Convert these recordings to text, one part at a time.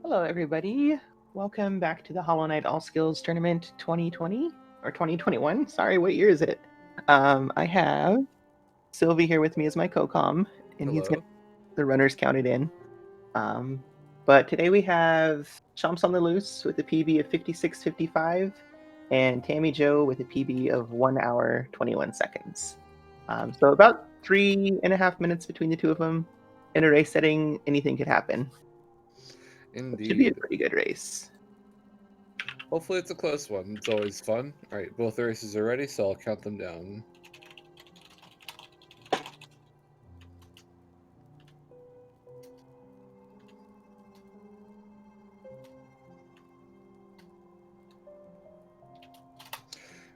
Hello, everybody. Welcome back to the Hollow Knight All Skills Tournament 2020 or 2021. Sorry, what year is it? I have Sylvie here with me as my co-com, and he's got Hello. the runners counted in. But today we have Chomps on the Loose with a PB of 56:55, and TamiJo with a PB of 1 hour 21 seconds. So about 3.5 minutes between the two of them. In a race setting, anything could happen. It should be a Indeed. pretty good race. Hopefully it's a close one. It's always fun. Alright, both the races are ready, so I'll count them down.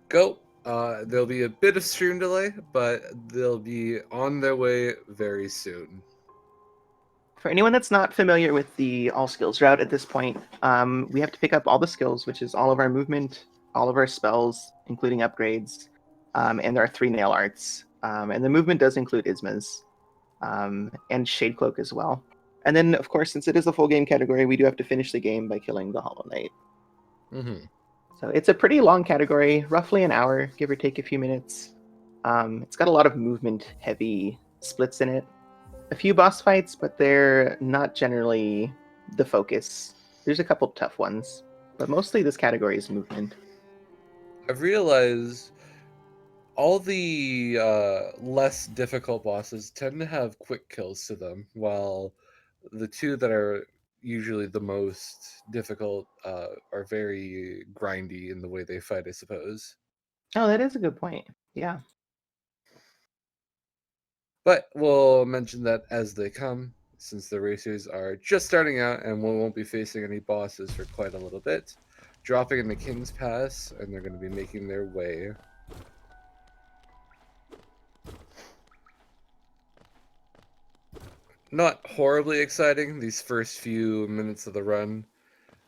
Go! There'll be a bit of stream delay, but they'll be on their way very soon. For anyone that's not familiar with the all skills route at this point, we have to pick up all the skills, which is all of our movement, all of our spells, including upgrades, and there are 3 nail arts. And the movement does include Ismas, and Shade Cloak as well. And then, of course, since it is a full game category, we do have to finish the game by killing the Hollow Knight. Mm-hmm. So it's a pretty long category, roughly an hour, give or take a few minutes. It's got a lot of movement-heavy splits in it. A few boss fights, but they're not generally the focus. There's a couple tough ones, but mostly this category is movement. I've realized all the less difficult bosses tend to have quick kills to them, while the two that are usually the most difficult are very grindy in the way they fight, I suppose. Oh, that is a good point. Yeah. But we'll mention that as they come, since the racers are just starting out and we won't be facing any bosses for quite a little bit. Dropping in the King's Pass, and they're going to be making their way. Not horribly exciting these first few minutes of the run.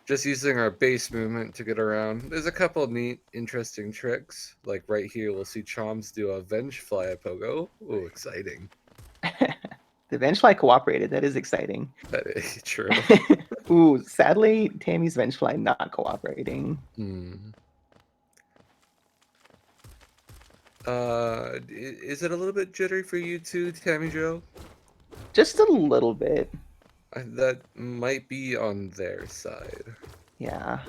Just using our base movement to get around. There's a couple neat, interesting tricks. Like right here, we'll see Choms do a Vengefly pogo. Ooh, exciting. The Vengefly cooperated. That is exciting. That is true. Ooh, sadly, Tammy's Vengefly not cooperating. Is it a little bit jittery for you too, TamiJo? Just a little bit. That might be on their side. Yeah.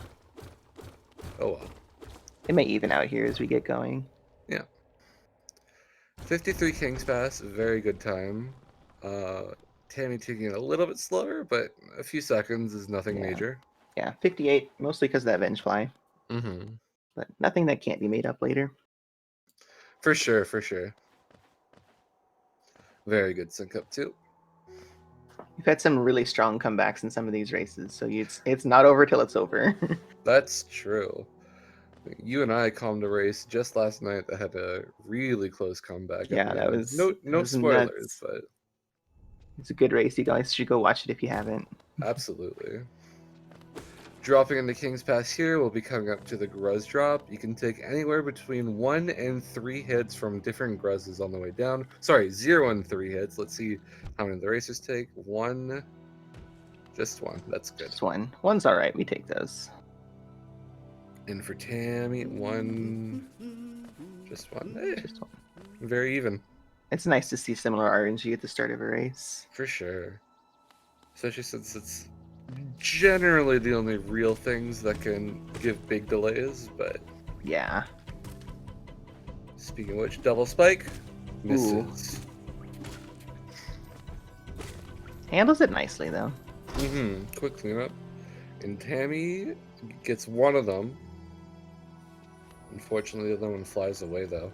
Oh well. It may even out here as we get going. Yeah. 53 King's Pass, very good time. Tammy taking it a little bit slower, but a few seconds is nothing major. Yeah, 58, mostly because of that Vengefly. Mm-hmm. But nothing that can't be made up later. For sure, for sure. Very good sync up too. You've had some really strong comebacks in some of these races, so it's not over till it's over. That's true. You and I calmed a race just last night that had a really close comeback. Yeah, that was no spoilers, nuts. but It's a good race. You guys should go watch it if you haven't. absolutely. Dropping in the King's Pass here, we'll be coming up to the Gruz drop. You can take anywhere between 1 and 3 hits from different Gruzes on the way down. Sorry, 0 and 3 hits. Let's see how many the racers take. 1. Just 1. That's good. Just one. One's all right. We take those. And for Tammy, 1. Just 1. Just one. Very even. It's nice to see similar RNG at the start of a race. For sure. Especially since it's generally the only real things that can give big delays, but yeah. Speaking of which, double spike misses. Handles it nicely though. Quick cleanup. And Tammy gets one of them. Unfortunately, the other one flies away though.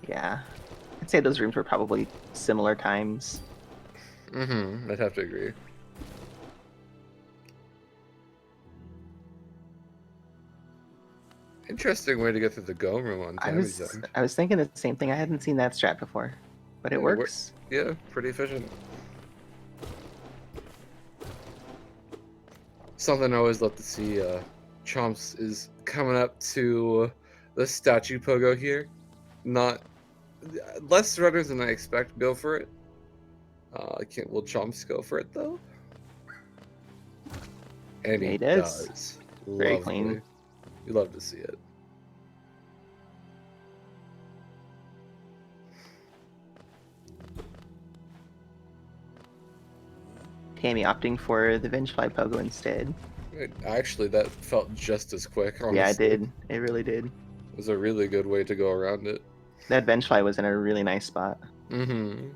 Yeah. I'd say those rooms were probably similar times. I'd have to agree. Interesting way to get through the go room on Tammy's end. I was thinking the same thing. I hadn't seen that strat before, but it works. Yeah, pretty efficient. Something I always love to see. Chomps is coming up to the statue pogo here. Not less runners than I expect go for it. Will Chomps go for it though? And Yeah, he he does. does. Very clean. Lovely. You love to see it. Tami opting for the Vengefly Pogo instead. Actually, that felt just as quick, honestly. Yeah, it did. It really did. It was a really good way to go around it. That Vengefly was in a really nice spot. Mm-hmm.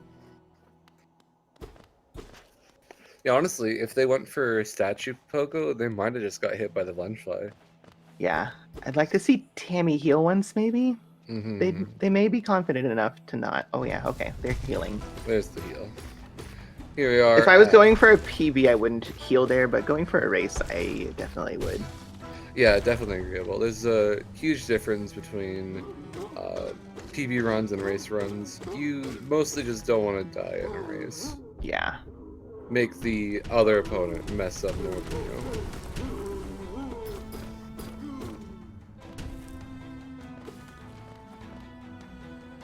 Yeah, honestly, if they went for Statue Pogo, they might have just got hit by the Vengefly. Yeah. I'd like to see Tami heal once, maybe? Mm-hmm. They may be confident enough to not. Oh, yeah, okay. They're healing. There's the heal. Here we are. If I was going for a PB, I wouldn't heal there, but going for a race, I definitely would. Yeah, definitely agreeable. There's a huge difference between PB runs and race runs. You mostly just don't want to die in a race. Yeah. Make the other opponent mess up more than you.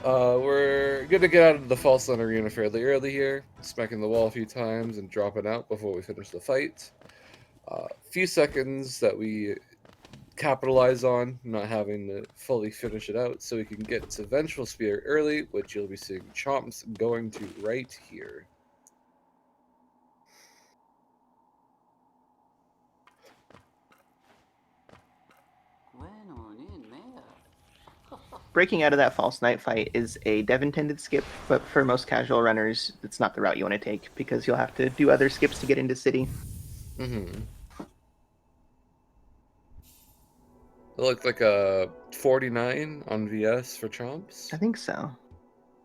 We're gonna get out of the false line arena fairly early here, smacking the wall a few times and dropping out before we finish the fight. Few seconds that we capitalize on, not having to fully finish it out, so we can get to Vengeful Spear early, which you'll be seeing Chomps going to right here. Breaking out of that false knight fight is a dev-intended skip, but for most casual runners, it's not the route you want to take because you'll have to do other skips to get into city. Mm-hmm. It looked like a 49 on VS for Chomps. I think so.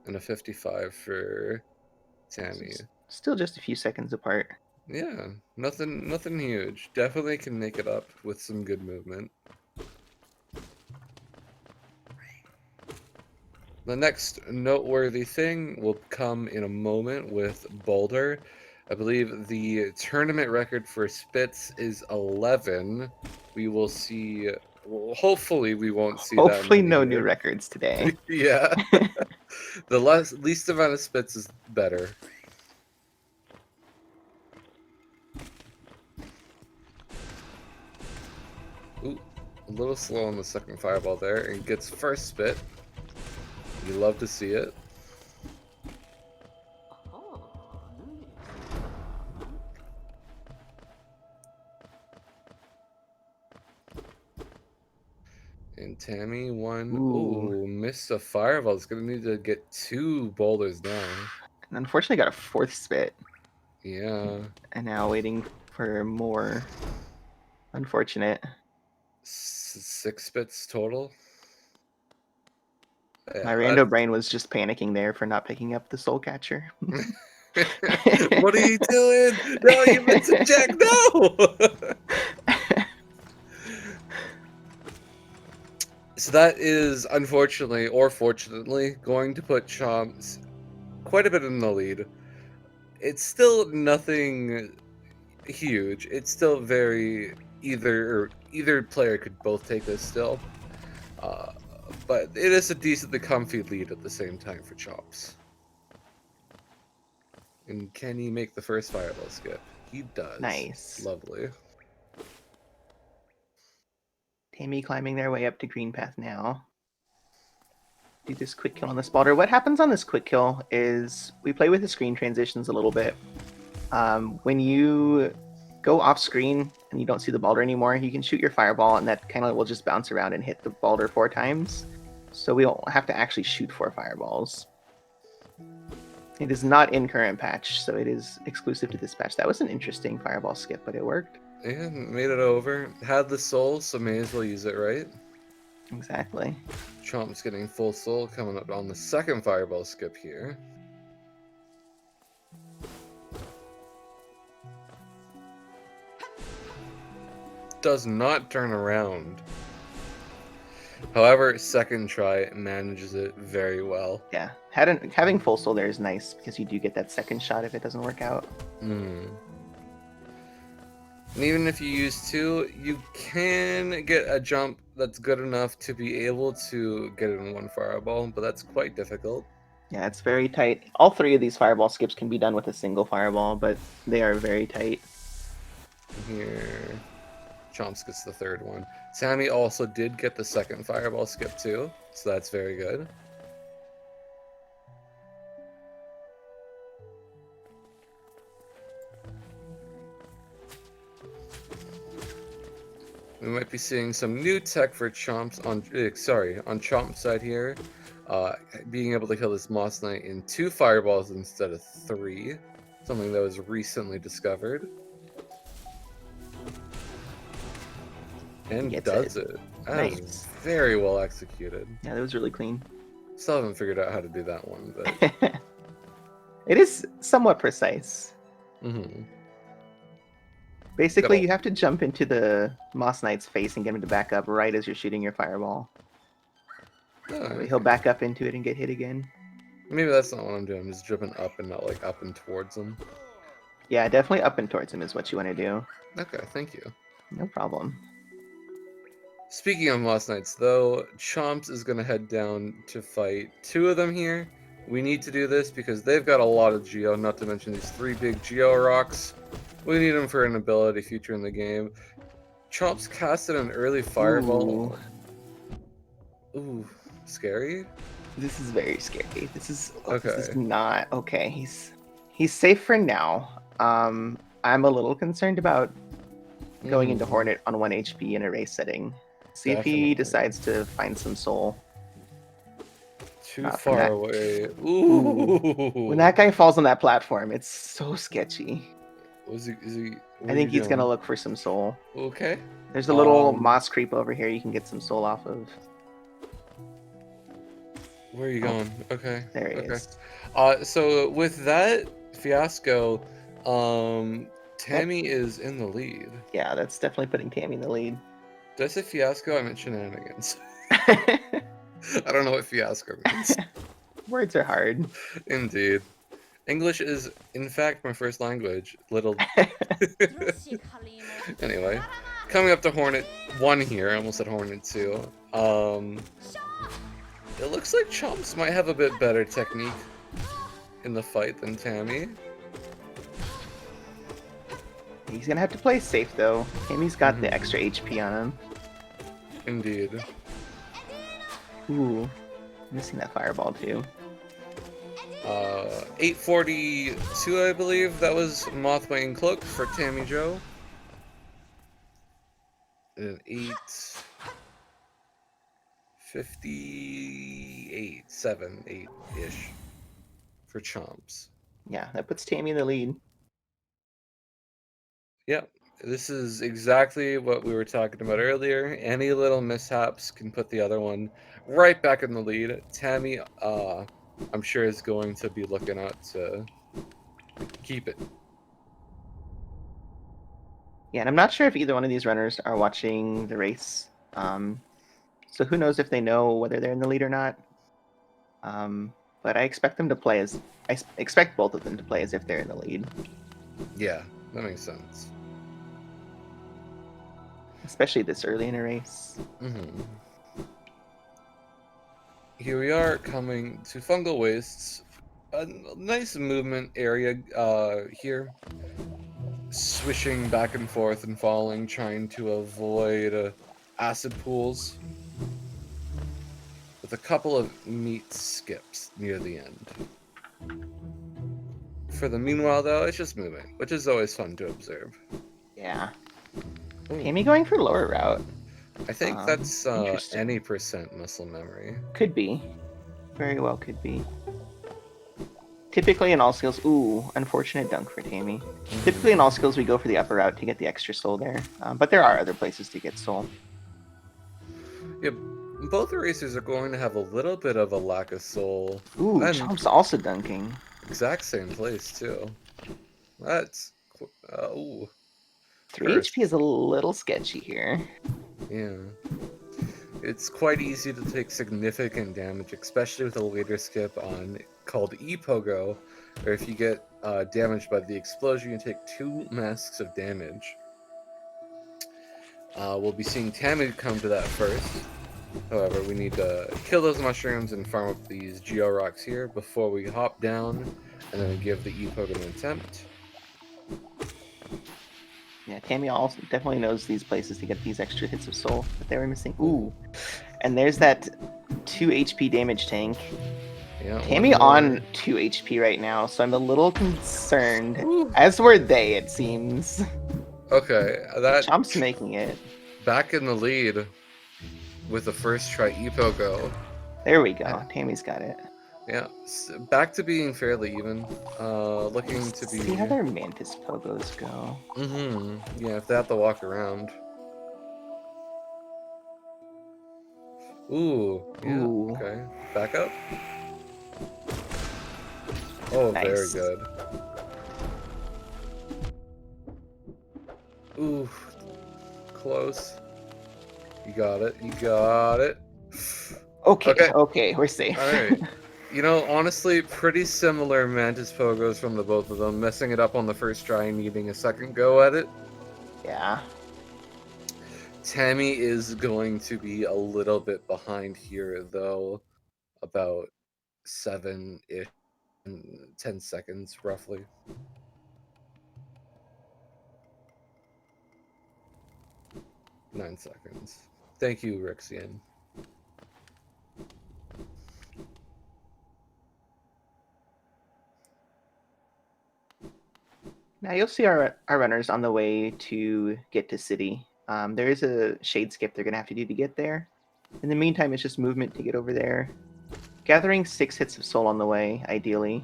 And a 55 for Tami. Still just a few seconds apart. Yeah, nothing huge. Definitely can make it up with some good movement. The next noteworthy thing will come in a moment with Boulder. I believe the tournament record for Spitz is 11. We will see. Well, hopefully, we won't see that Hopefully, many no here. new records today. Yeah. The least amount of Spitz is better. Ooh, a little slow on the second fireball there, and gets first spit. You love to see it. And Tami won. Ooh, missed a fireball. It's gonna need to get 2 boulders now. And unfortunately, got a fourth spit. Yeah. And now waiting for more. Unfortunate. 6 spits total. Yeah, My rando brain was just panicking there for not picking up the soul catcher. What are you doing? No, you missed a jack. No. So that is unfortunately or fortunately going to put Chomps quite a bit in the lead. It's still nothing huge. It's still very either player could both take this still. But it is a decently comfy lead at the same time for Chomps. And can he make the first fireball skip? He does. Nice. Lovely. Tami climbing their way up to green path now. Do this quick kill on the spotter. What happens on this quick kill is we play with the screen transitions a little bit. When you go off screen and you don't see the boulder anymore, you can shoot your fireball and that kind of will just bounce around and hit the boulder 4 times. So we don't have to actually shoot 4 fireballs. It is not in current patch, so it is exclusive to this patch. That was an interesting fireball skip, but it worked. Yeah, made it over. Had the soul, so may as well use it, right? Exactly. Chomp's getting full soul coming up on the second fireball skip here. Does not turn around. However, second try manages it very well. Yeah, having full soul there is nice because you do get that second shot if it doesn't work out. And even if you use 2, you can get a jump that's good enough to be able to get it in 1 fireball, but that's quite difficult. Yeah, it's very tight. All 3 of these fireball skips can be done with a single fireball, but they are very tight. Here, Chomps gets the third one. Tami also did get the second fireball skip too, so that's very good. We might be seeing some new tech for Chomps on Chomp's side here. Being able to kill this Moss Knight in 2 fireballs instead of 3. Something that was recently discovered. And does it. That is Nice. very well executed. Yeah, that was really clean. Still haven't figured out how to do that one, but... It is somewhat precise. Mm-hmm. Basically, you have to jump into the Moss Knight's face and get him to back up right as you're shooting your fireball. He'll back up into it and get hit again. Maybe that's not what I'm doing. I'm just jumping up and not like up and towards him. Yeah, definitely up and towards him is what you want to do. Okay, thank you. No problem. Speaking of Moss Knights, though, Chomps is going to head down to fight 2 of them here. We need to do this because they've got a lot of Geo, not to mention these 3 big Geo rocks. We need them for an ability feature in the game. Chomps casted an early fireball. Ooh, scary? This is very scary. This is Okay. not okay. He's safe for now. I'm a little concerned about going into Hornet on 1 HP in a race setting. See if he decides to find some soul. Too far away. Ooh. When that guy falls on that platform, it's so sketchy. I think he's gonna look for some soul. Okay. There's a little moss creep over here you can get some soul off of. Where are you going? Okay. There he is. So with that fiasco, Tami is in the lead. Yeah, that's definitely putting Tami in the lead. Did I say fiasco? I meant shenanigans. I don't know what fiasco means. Words are hard. Indeed. English is, in fact, my first language. Anyway, coming up to Hornet 1 here. I almost said Hornet 2. It looks like Chomps might have a bit better technique in the fight than Tami. He's gonna have to play safe, though. Tami's got the extra HP on him. Indeed. Ooh, missing that fireball, too. 842, I believe. That was Mothbane Cloak for TamiJo. And 858, 7, 8-ish for Chomps. Yeah, that puts Tami in the lead. Yep, this is exactly what we were talking about earlier. Any little mishaps can put the other one right back in the lead. Tami, I'm sure is going to be looking out to keep it. Yeah, and I'm not sure if either one of these runners are watching the race. So who knows if they know whether they're in the lead or not. But I expect them to play as... I expect both of them to play as if they're in the lead. Yeah, that makes sense. Especially this early in a race. Here we are coming to Fungal Wastes. A nice movement area here. Swishing back and forth and falling, trying to avoid acid pools. With a couple of neat skips near the end. For the meanwhile, though, it's just moving, which is always fun to observe. Yeah. Tami going for lower route. I think that's any percent muscle memory. Could be. Very well could be. Typically in all skills... Ooh, unfortunate dunk for Tami. Typically in all skills we go for the upper route to get the extra soul there. But there are other places to get soul. Yeah, both racers are going to have a little bit of a lack of soul. Ooh, Chomp's also dunking. Exact same place, too. That's... ooh. 3 HP is a little sketchy here. Yeah. It's quite easy to take significant damage, especially with a later skip on called E-Pogo, or if you get damaged by the explosion, you take 2 masks of damage. We'll be seeing Tami come to that first. However, we need to kill those mushrooms and farm up these Geo Rocks here before we hop down and then give the E-Pogo an attempt. Yeah, Yeah, Tammy also definitely knows these places to get these extra hits of soul that they were missing. Ooh, and there's that 2 HP damage tank. Yeah, one Tammy more. on 2 HP right now, so I'm a little concerned. Ooh. As were they, it seems. Okay, that Chomp's making it. back in the lead with the first try Epo go. There we go. Tammy's got it. Yeah, back to being fairly even. Looking to Let's be. see how their Mantis Pogos go. Yeah, if they have to walk around. Ooh. Yeah. Ooh, Okay. Back up. Oh, very nice. good. Ooh. Close. You got it. You got it. Okay, Okay. okay, we're safe. All right. You know, honestly, pretty similar Mantis Pogos from the both of them. Messing it up on the first try and needing a second go at it. Yeah. Tammy is going to be a little bit behind here, though. About 7-ish, 10 seconds, roughly. 9 seconds. Thank you, Rixian. Now you'll see our runners on the way to get to city. There is a shade skip they're gonna have to do to get there. In the meantime, it's just movement to get over there. Gathering 6 hits of soul on the way, ideally,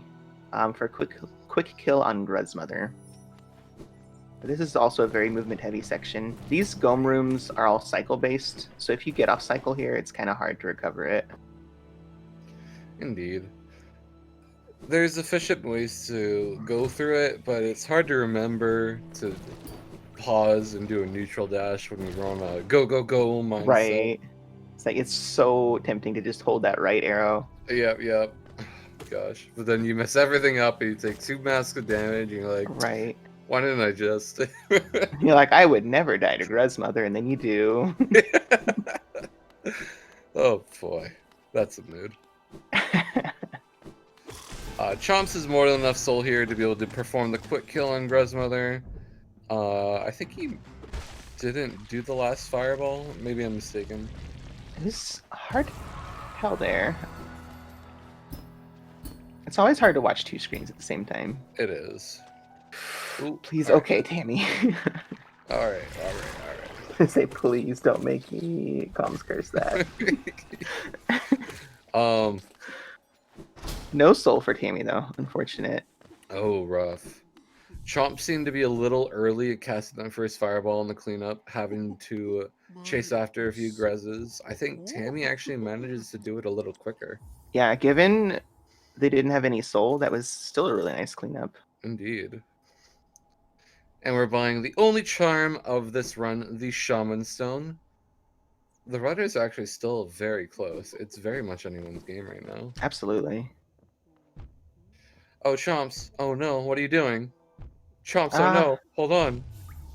for a quick kill on Grud's mother. But this is also a very movement-heavy section. These Gome rooms are all cycle-based, so if you get off cycle here, it's kind of hard to recover it. Indeed. There's efficient ways to go through it, but it's hard to remember to pause and do a neutral dash when you're on a go, go, go mindset. Right. It's like it's so tempting to just hold that right arrow. Yep. Gosh. But then you mess everything up and you take 2 masks of damage and you're like, Right. why didn't I just? You're like, I would never die to Grud's mother, and then you do. Oh boy. That's a mood. Chomps has more than enough soul here to be able to perform the quick kill on Gruzmother. I think he didn't do the last fireball. Maybe I'm mistaken. It's hard to tell there. It's always hard to watch 2 screens at the same time. It is. Ooh, Please, all okay, right. Tammy. All right. I say, please don't make me comms curse that. No soul for Tammy though. Unfortunate. Oh, rough. Chomp seemed to be a little early at casting that first fireball in the cleanup, having to chase after a few Grezes. I think Tammy actually manages to do it a little quicker. Yeah, given they didn't have any soul, that was still a really nice cleanup. Indeed. And we're buying the only charm of this run, the Shaman Stone. The runners are actually still very close. It's very much anyone's game right now. Absolutely. Oh, Chomps. Oh no, what are you doing? Chomps, oh Ah, no, hold on.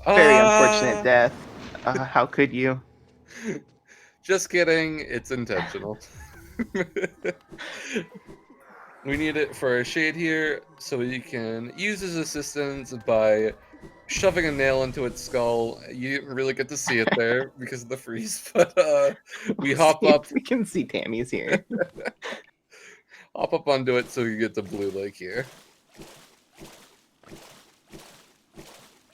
very unfortunate Ah! death. How could you? Just kidding, it's intentional. We need it for a shade here, so we can use his assistance by shoving a nail into its skull. You didn't really get to see it there because of the freeze, but we hop up We can see Tammy's here. onto it so we get the blue lake here.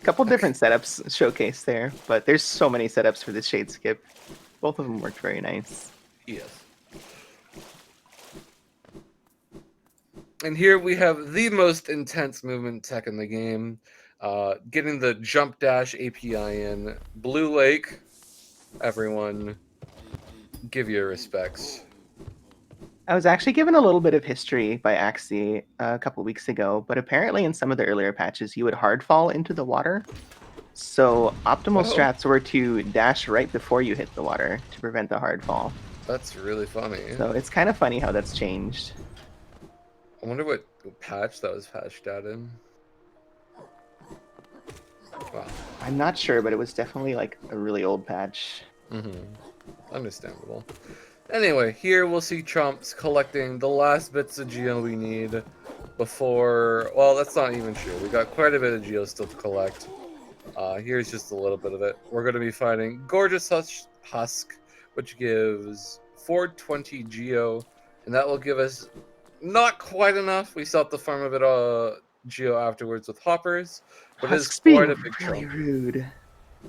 Couple different setups showcased there, but there's so many setups for this shade skip. Both of them worked very nice. Yes. And here we have the most intense movement tech in the game. Getting the jump dash API in. Blue Lake, everyone, give your respects. I was actually given a little bit of history by Axie a couple weeks ago, but apparently in some of the earlier patches, you would hard fall into the water. So optimal strats were to dash right before you hit the water to prevent the hard fall. That's really funny. So it's kind of funny how that's changed. I wonder what patch that was patched out in. Wow. I'm not sure, but it was definitely like a really old patch. Understandable. Anyway, here we'll see Chomps collecting the last bits of Geo we need before... Well, that's not even true. We got quite a bit of Geo still to collect. Here's just a little bit of it. We're going to be fighting Gorgeous Husk, which gives 420 Geo, and that will give us not quite enough. We still have to farm a bit of Geo afterwards with hoppers, but it is Husks being quite a big really chunk. rude.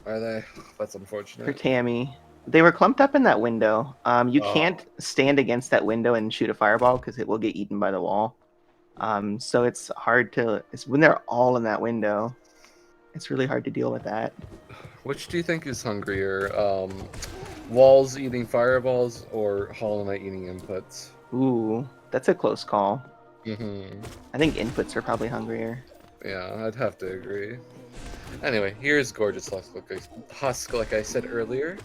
Are they? That's For unfortunate. Tammy. They were clumped up in that window. You Oh. can't stand against that window and shoot a fireball because it will get eaten by the wall. So it's hard to. It's when they're all in that window. It's really hard to deal with that. Which do you think is hungrier? Walls eating fireballs or Hollow Knight eating inputs? Ooh, that's a close call. Mm-hmm. I think inputs are probably hungrier. Yeah, I'd have to agree. Anyway, here's Gorgeous Husk, like I said earlier.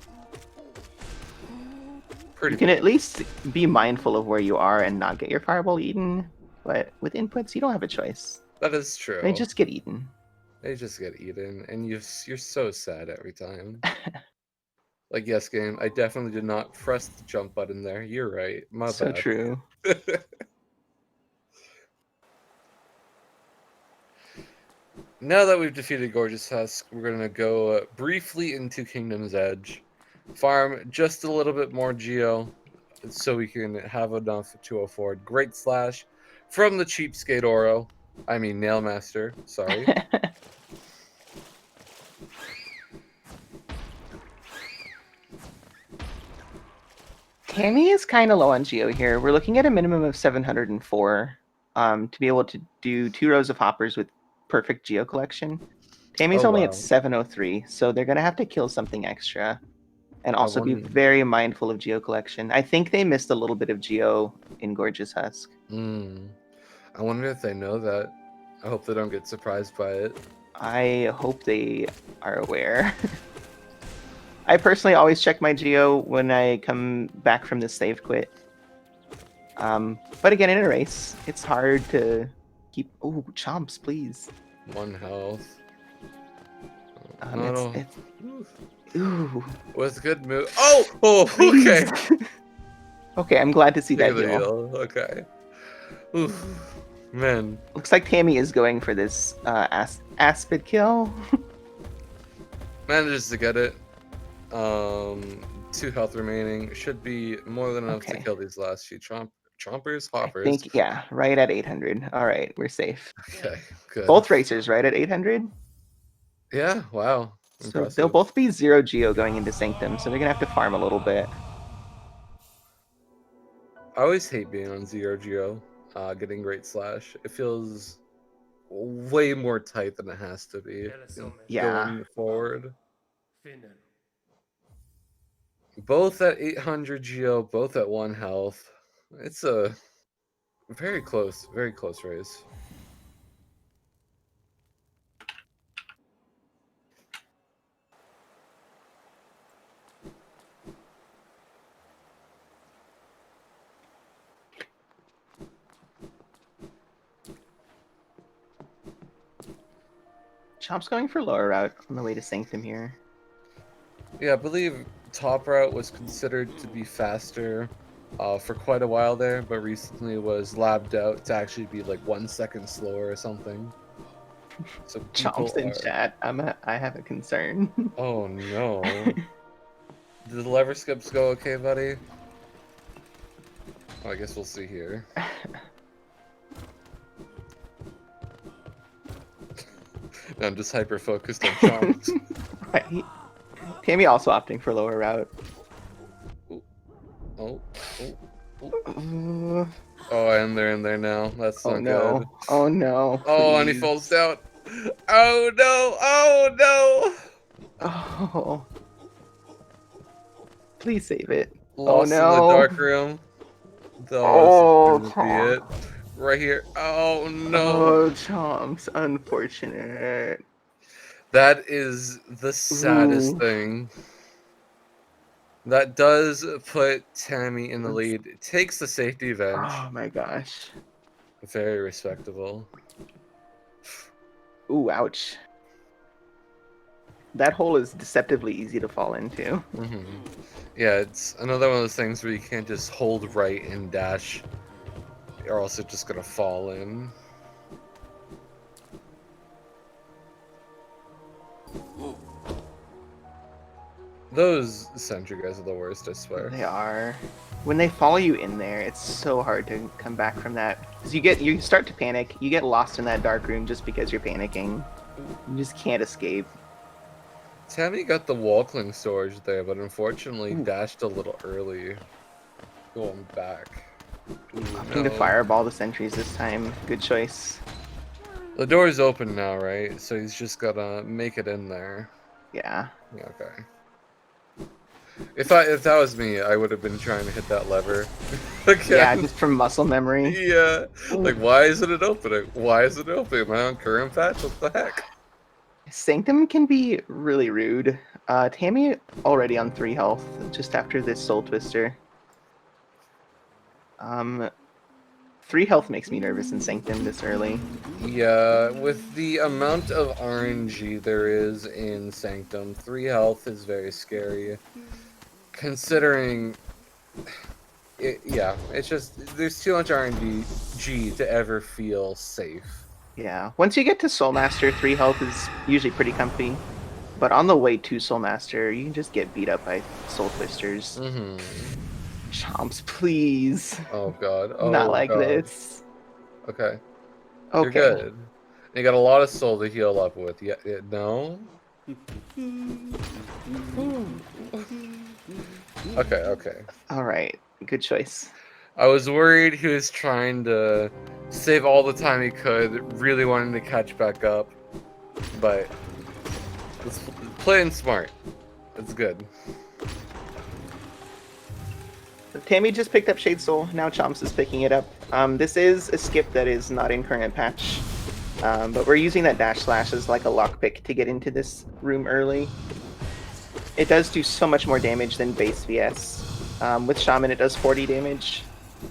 Pretty You can at bold. least be mindful of where you are and not get your fireball eaten. But with inputs, you don't have a choice. That is They true. just get eaten. They just get eaten, and you're so sad every time. Like, yes, game, I definitely did not press the jump button there. You're right. My So bad. true. Now that we've defeated Gorgeous Husk, we're going to go briefly into Kingdom's Edge. Farm just a little bit more Geo so we can have enough to afford Great Slash from the cheapskate Oro. I mean, Nailmaster. Sorry. Tammy is kind of low on Geo here. We're looking at a minimum of 704 to be able to do 2 rows of hoppers with perfect Geo collection. Tammy's Oh, only at wow. 703, so they're going to have to kill something extra and I also be wonder... very mindful of Geo collection. I think they missed a little bit of Geo in Gorgeous Husk. I wonder if they know that. I hope they don't get surprised by it. I hope they are aware. I personally always check my Geo when I come back from this save quit. But again, in a race, it's hard to keep. Oh, chomps, please. 1 health. It's ooh. With good move. Oh, Please. okay. Okay, I'm glad to see Take that the heal. heal. Okay. Oof. Man. Looks like Tammy is going for this Aspid kill. Manages to get it. 2 health remaining. Should be more than enough to Okay. kill these last few chompers, I hoppers. think, yeah, right at 800. All right, we're safe. Okay, good. Both racers right at 800. Yeah, wow. So they'll Impressive. both be 0 Geo going into Sanctum, so they're going to have to farm a little bit. I always hate being on 0 Geo, getting Great Slash. It feels way more tight than it has to be Yeah. going forward. Both at 800 Geo, both at 1 health. It's a very close race. Chomp's going for lower route on the way to Sanctum here. Yeah, I believe top route was considered to be faster for quite a while there, but recently was labbed out to actually be like 1 second slower or something. So people Chomp's in are... chat. I have a concern. Oh no. Did the lever skips go okay, buddy? Oh, I guess we'll see here. I'm just hyper focused on Chomps. Right. Tammy also opting for lower route. Oh. Uh, Oh, and they're in there now. That's oh not no. good. Oh no. Oh, and he Please. falls down. Oh no! Oh no! Oh. Please save it. Oh Lost in the no. dark room. Oh, this is Oh, gonna be Chomp. it. Right here. Oh no! Oh, Chomps. Unfortunate. That is the saddest Ooh. thing. That does put Tammy in the lead. It takes the safety bench. Oh my gosh. Very respectable. Ooh, ouch. That hole is deceptively easy to fall into. Yeah, it's another one of those things where you can't just hold right and dash, or else it's just gonna fall in. Those sentry guys are the worst, I swear. They are. When they follow you in there, it's so hard to come back from that. Because you start to panic, you get lost in that dark room just because you're panicking. You just can't escape. Tammy got the Walkling storage there, but unfortunately Ooh. dashed a little early. Going back. Ooh, Opting to no. fireball the sentries this time. Good choice. The door's open now, right? So he's just gotta make it in there. Yeah. Yeah, okay. If that was me, I would have been trying to hit that lever Yeah, again. just from muscle memory. Yeah. Like, Ooh. why isn't it opening? Why isn't it opening? Am I on current patch? What the heck? Sanctum can be really rude. Tammy already on 3 health just after this Soul Twister. 3 health makes me nervous in Sanctum this early. Yeah, with the amount of RNG there is in Sanctum, 3 health is very scary. Considering, yeah, it's just, there's too much RNG to ever feel safe. Yeah, once you get to Soul Master, 3 health is usually pretty comfy. But on the way to Soul Master, you can just get beat up by Soul Twisters. Mm-hmm. Chomps, please. Oh god, Not oh like god. this. Okay, you're Okay. good. And you got a lot of soul to heal up with. Yeah, no? Okay, okay. Alright, good choice. I was worried he was trying to save all the time he could, really wanting to catch back up. But it's playing smart. It's good. So Tammy just picked up Shade Soul, now Chomps is picking it up. This is a skip that is not in current patch. But we're using that dash slash as like a lockpick to get into this room early. It does do so much more damage than base VS. With Shaman, it does 40 damage.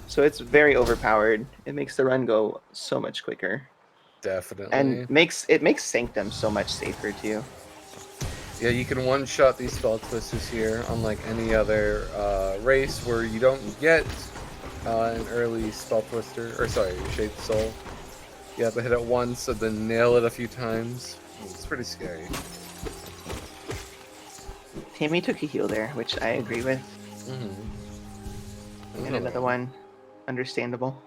So it's very overpowered. It makes the run go so much quicker. Definitely. And it makes Sanctum so much safer too. Yeah, you can one-shot these spell twisters here, unlike any other race where you don't get an early spell twister, or sorry, Shade Soul. You have to hit it once and then nail it a few times. It's pretty scary. Tammy took a heal there, which I agree with. Mm-hmm. And another one. Understandable.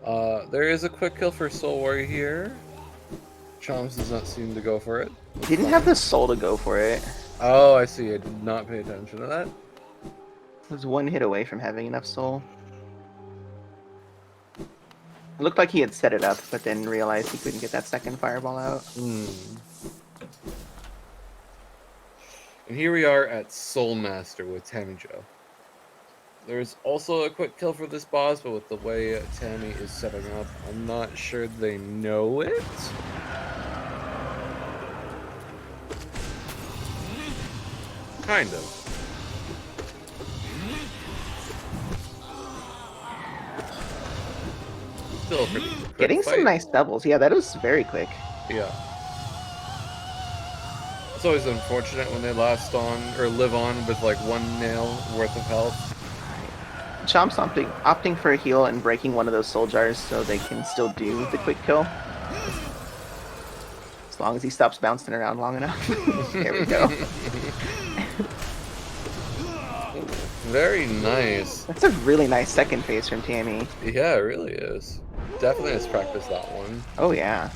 There is a quick kill for Soul Warrior here. Chomps does not seem to go for it. Didn't have the soul to go for it. Oh, I see. I did not pay attention to that. Was one hit away from having enough soul. It looked like he had set it up, but then realized he couldn't get that second fireball out. And here we are at Soul Master with TamiJo. There's also a quick kill for this boss, but with the way Tammy is setting up, I'm not sure they know it. Kind of. Still pretty quick Getting fight. some nice doubles. Yeah, that was very quick. Yeah. It's always unfortunate when they last on, or live on with like 1 nail worth of health. Chomp's opting for a heal and breaking one of those soul jars so they can still do the quick kill. As long as he stops bouncing around long enough. There we go. Very nice. That's a really nice second phase from Tammy. Yeah, it really is. Definitely has practiced that one. Oh yeah.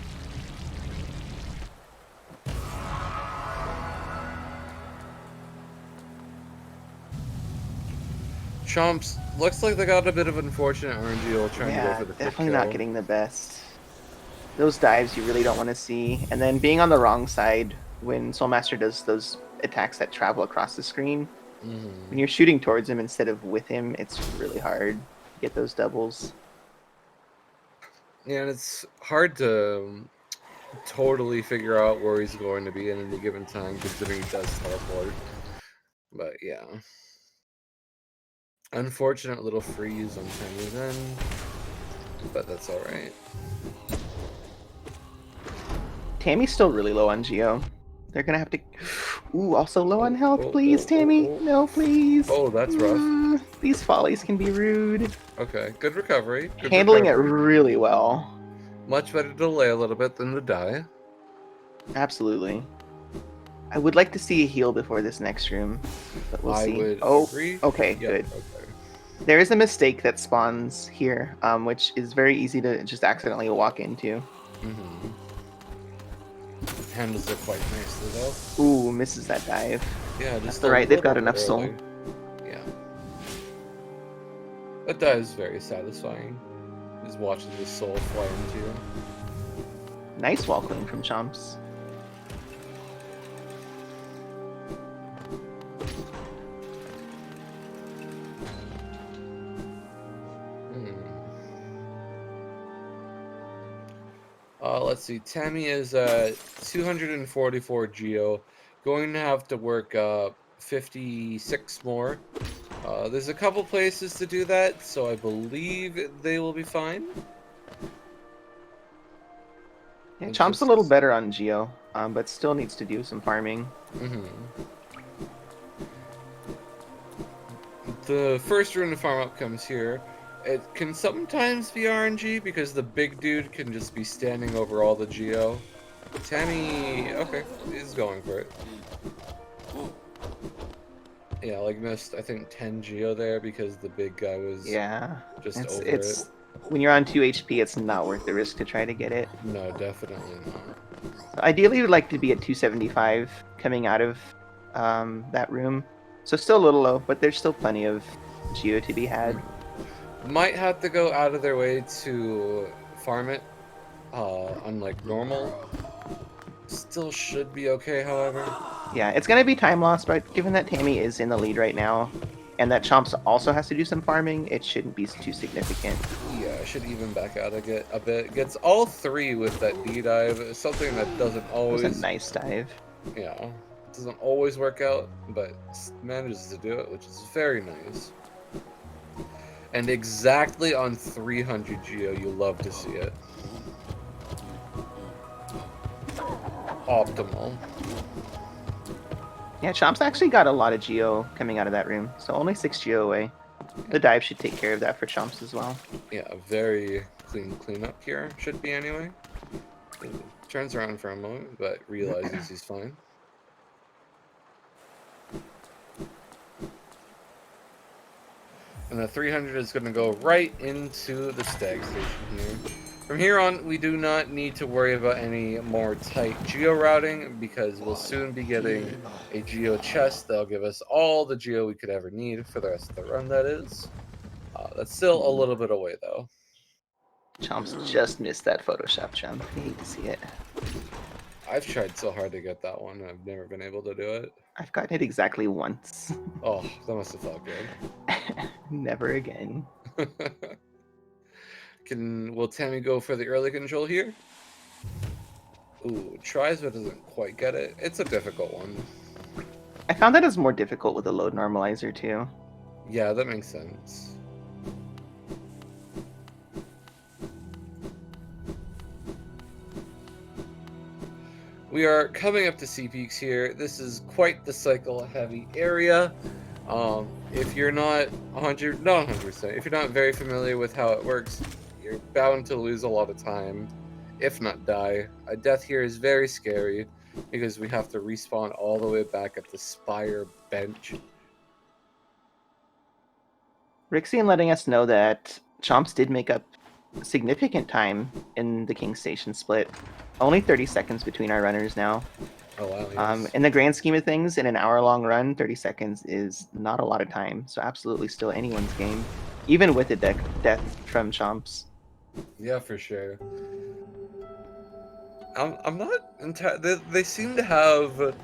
Chomps, looks like they got a bit of unfortunate RNG while trying to go for the quick definitely kill. not getting the best. Those dives you really don't want to see. And then being on the wrong side when Soul Master does those attacks that travel across the screen. When you're shooting towards him instead of with him, it's really hard to get those doubles. Yeah, and it's hard to totally figure out where he's going to be at any given time, considering he does teleport. But yeah. Unfortunate little freeze on Tammy's end, but that's alright. Tammy's still really low on Geo. They're gonna have to... Ooh, also low on health, please, Tammy. No, please. Oh, that's rough. These follies can be rude. Okay, good recovery. Handling it really well. Much better to delay a little bit than to die. Absolutely. I would like to see a heal before this next room, but we'll I see. would Oh, agree. okay, Yep, good. okay. There is a mistake that spawns here, which is very easy to just accidentally walk into. Mm-hmm. Handles it quite nicely, though. Ooh, misses that dive. Yeah, That's just a alright, they've little got bit enough soul. early. Yeah. But that is very satisfying. Just watching the soul fly into you. Nice wall clean from Chomps. Let's see. Tami is at 244 geo. Going to have to work 56 more. There's a couple places to do that, so I believe they will be fine. Yeah, It's Chomp's a just... little better on Geo, but still needs to do some farming. The first rune to farm up comes here. It can sometimes be RNG because the big dude can just be standing over all the Geo. Tami, okay, is going for it. Yeah, like missed, I think 10 Geo there because the big guy was just over it's it. when you're on 2 HP, it's not worth the risk to try to get it. No, definitely not. So ideally, you'd like to be at 275 coming out of that room. So still a little low, but there's still plenty of Geo to be had. Might have to go out of their way to farm it, unlike normal. Still should be okay, however. Yeah, it's going to be time loss, but given that Tami is in the lead right now, and that Chomps also has to do some farming, it shouldn't be too significant. Yeah, I should even back out a bit. Gets all 3 with that D-dive, something that doesn't always... It was a nice dive. Yeah, doesn't always work out, but manages to do it, which is very nice. And exactly on 300 Geo, you love to see it. Optimal. Yeah, Chomps actually got a lot of Geo coming out of that room, so only 6 Geo away. The dive should take care of that for Chomps as well. Yeah, very clean up here, should be anyway. Turns around for a moment, but realizes he's fine. And the 300 is going to go right into the stag station here. From here on, we do not need to worry about any more tight geo routing because we'll soon be getting a geo chest that'll give us all the geo we could ever need for the rest of the run, that is. That's still a little bit away, though. Chomps just missed that Photoshop jump. I hate to see it. I've tried so hard to get that one, and I've never been able to do it. I've gotten it exactly once. Oh, that must have felt good. Never again. Will Tami go for the early control here? Ooh, tries but doesn't quite get it. It's a difficult one. I found that it's more difficult with a load normalizer too. Yeah, that makes sense. We are coming up to sea peaks here. This is quite the cycle heavy area. If you're not 100%, if you're not very familiar with how it works, you're bound to lose a lot of time, if not die. A death here is very scary because we have to respawn all the way back at the Spire bench. Rixian letting us know that Chomps did make up significant time in the King Station split. Only 30 seconds between our runners now. Oh, wow, yes. In the grand scheme of things, in an hour-long run, 30 seconds is not a lot of time. So absolutely still anyone's game, even with a death from Chomps. Yeah, for sure. I'm not entirely... They seem to have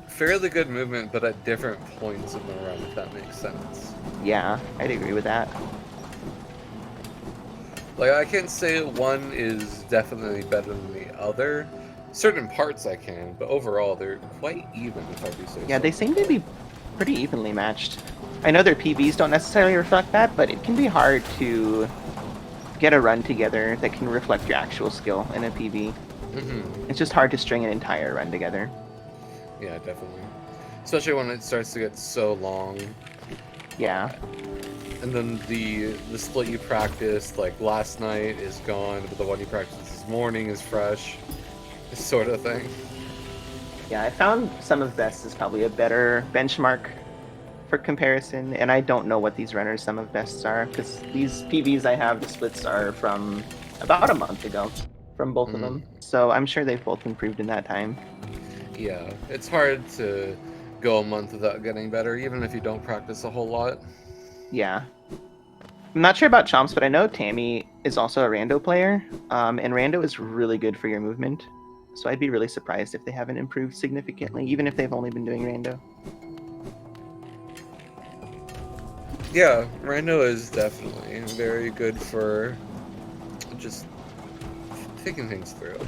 fairly good movement, but at different points in the run, if that makes sense. Yeah, I'd agree with that. Like, I can't say one is definitely better than the other. Certain parts I can, but overall they're quite even, if I do say so. Yeah, they seem to be pretty evenly matched. I know their PBs don't necessarily reflect that, but it can be hard to get a run together that can reflect your actual skill in a PB. Mm-hmm. It's just hard to string an entire run together. Yeah, definitely. Especially when it starts to get so long. Yeah. And then the split you practiced, like last night, is gone, but the one you practiced this morning is fresh. This sort of thing. Yeah, I found Sum of Best is probably a better benchmark for comparison, and I don't know what these runners Sum of Bests are, because these PBs I have, the splits are from about a month ago from both of them. So I'm sure they've both improved in that time. Yeah, it's hard to go a month without getting better, even if you don't practice a whole lot. Yeah. I'm not sure about Chomps, but I know Tammy is also a rando player, and rando is really good for your movement. So I'd be really surprised if they haven't improved significantly, even if they've only been doing rando. Yeah, Rando is definitely very good for just thinking things through.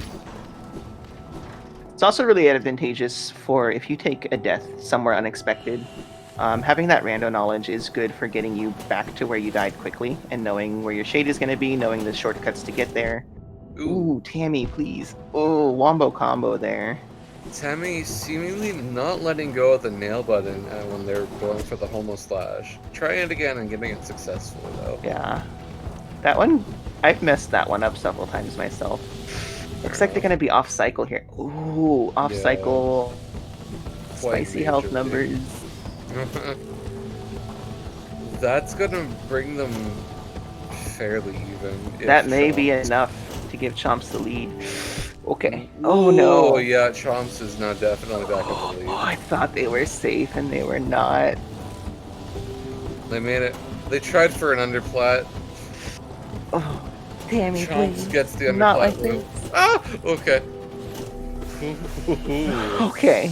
It's also really advantageous for if you take a death somewhere unexpected. Having that rando knowledge is good for getting you back to where you died quickly and knowing where your shade is going to be, knowing the shortcuts to get there. Ooh, Ooh, Tammy, please. Oh, wombo combo there. Tammy seemingly not letting go of the nail button when they're going for the homo slash. Trying it again and getting it successfully, though. Yeah. That one, I've messed that one up several times myself. Fair Looks like they're enough. going to be off cycle here. Ooh, off Yeah, cycle. quite Spicy health majorly. numbers. That's gonna bring them fairly even That if may be Chomps. enough to give Chomps the lead. Okay. Oh Ooh, no. yeah, Chomps is now definitely back in the Oh, lead. I thought they were safe and they were not. They made it. They tried for an underplat. Oh, Tammy, Chomps please. gets the Not underplat like move. this. Ah, okay. Okay.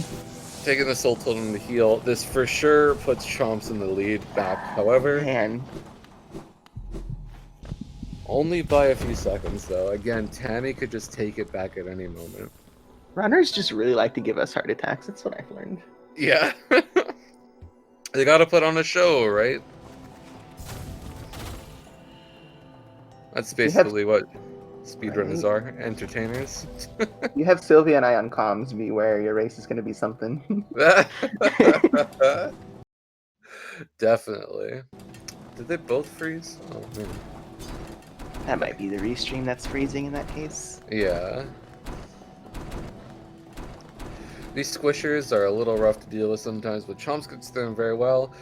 Taking the Soul Totem to heal. This for sure puts Chomps in the lead back. However, Man, only by a few seconds though. Again, Tammy could just take it back at any moment. runners just really like to give us heart attacks. That's what I've learned. Yeah. They gotta put on a show, right? That's You have basically what speedrunners right. are. Entertainers. You have Sylvia and I on comms. Beware, your race is going to be something. Definitely. Did they both freeze? Oh man. That Okay. might be the restream that's freezing in that case. Yeah. These squishers are a little rough to deal with sometimes, but Chomps gets through them very well.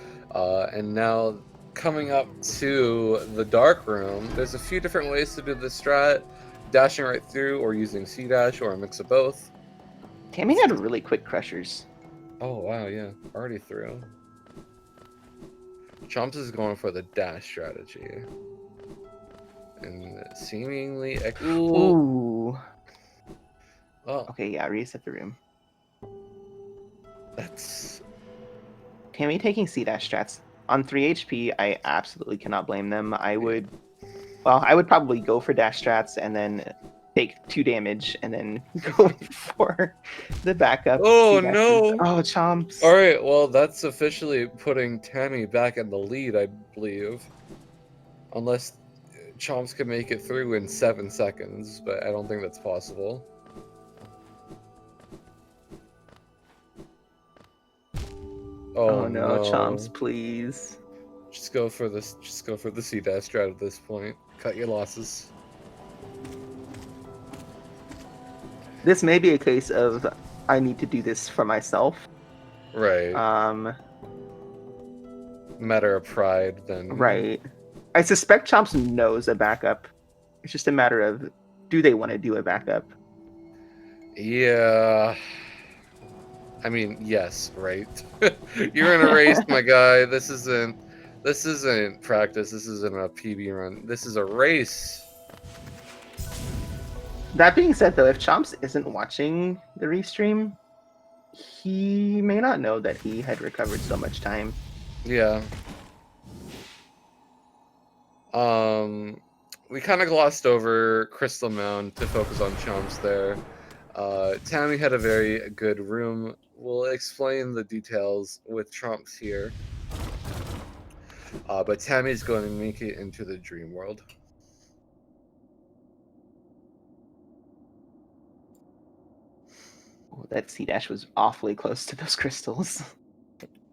And now coming up to the dark room, there's a few different ways to do this strat. Dashing right through or using C-dash or a mix of both. Tammy had really quick crushers. Oh wow, yeah. Already through. Chomps is going for the dash strategy. And seemingly... Ooh. Ooh. Oh, Okay, yeah, reset the room. that's... Tammy taking C-dash strats. On 3 HP, I absolutely cannot blame them. I would probably go for dash strats and then take 2 damage and then go for the backup Oh C-dashes. no! Oh, Chomps. Alright, well, that's officially putting Tammy back in the lead, I believe. Unless Chomps can make it through in 7 seconds, but I don't think that's possible. Oh Oh no, Chomps, no. please. Just go for this. Just go for the C-dash strat at this point. Cut your losses. This may be a case of I need to do this for myself. Right. Um, Matter of pride, then. right. I suspect Chomps knows a backup. It's just a matter of do they want to do a backup? Yeah. I mean, yes, right? You're in a race, my guy. This isn't practice. This isn't a PB run. This is a race. That being said, though, if Chomps isn't watching the restream, he may not know that he had recovered so much time. Yeah. We kind of glossed over Crystal Mound to focus on Chomps there. Tammy had a very good room. We'll explain the details with Chomps here. But Tammy's going to make it into the dream world. Oh, that C dash was awfully close to those crystals.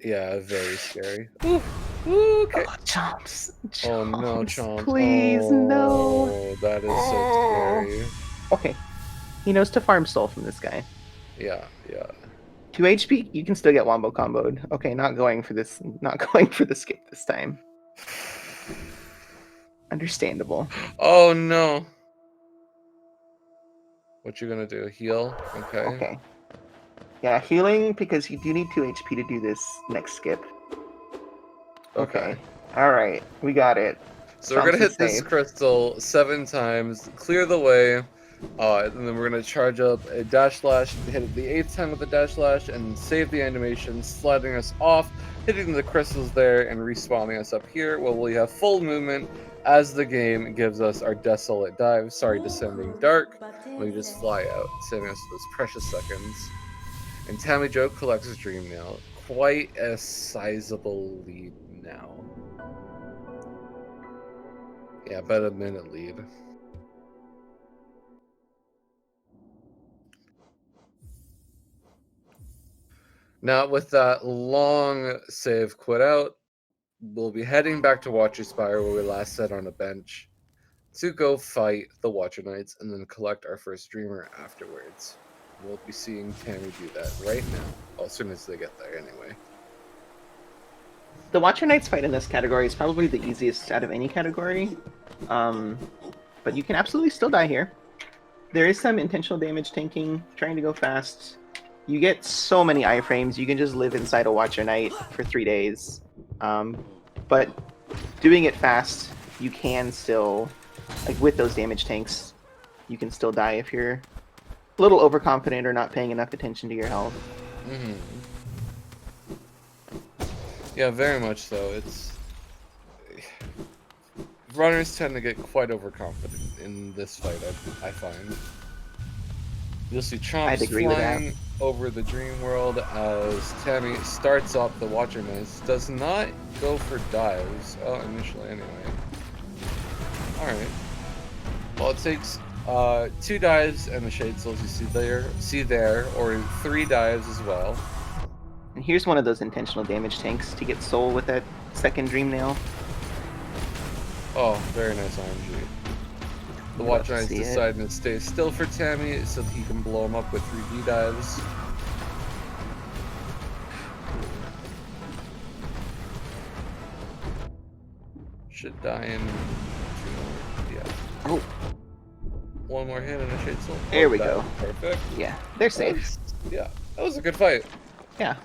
Yeah, very scary. Ooh, ooh, okay. Oh, Chomps. Oh no, Chomps, Chomps. please, no. Oh, that is so Oh. scary. Okay. He knows to farm soul from this guy. Yeah, yeah. 2 HP, you can still get wombo comboed. Okay, not going for this. Not going for the skip this time. Understandable. Oh no. What you gonna do? Heal? Okay. Okay. Yeah, healing because you do need 2 HP to do this next skip. Okay. All right, we got it. So we're Chomps gonna is hit this safe. crystal 7 times, clear the way, and then we're gonna charge up a dash slash, hit it the 8th time with the dash slash, and save the animation, sliding us off, hitting the crystals there, and respawning us up here, where we have full movement as the game gives us our desolate dive. Sorry, descending dark. We just fly out, saving us those precious seconds. And TamiJo collects Dream Nail, quite a sizable lead now. Yeah, about a minute lead. Now, with that long save quit out, we'll be heading back to Watcher Spire where we last sat on a bench to go fight the Watcher Knights and then collect our first Dreamer afterwards. We'll be seeing Tami do that right now. Well, as soon as they get there, anyway. The Watcher Knights fight in this category is probably the easiest out of any category. But you can absolutely still die here. There is some intentional damage tanking, trying to go fast. You get so many iframes, you can just live inside a Watcher Knight for 3 days. But doing it fast, you can still, like with those damage tanks, you can still die if you're a little overconfident or not paying enough attention to your health. Mm-hmm. Yeah, very much so. It's runners tend to get quite overconfident in this fight, I find. You'll see Chomps flying over the dream world as Tami starts off the Watcher Knights. Does not go for dives. Oh, initially anyway. Alright. Well, it takes 2 dives and the Shade Souls you see there, or 3 dives as well. And here's one of those intentional damage tanks to get soul with that second Dream Nail. Oh, very nice RNG. The Watcher Knights deciding to stay still for Tami so that he can blow him up with 3D dives. Should die in 2 more. Yeah. Oh. 1 more hit and a Shade Soul. There we go. Perfect. Yeah, they're safe. Yeah, that was a good fight. Yeah.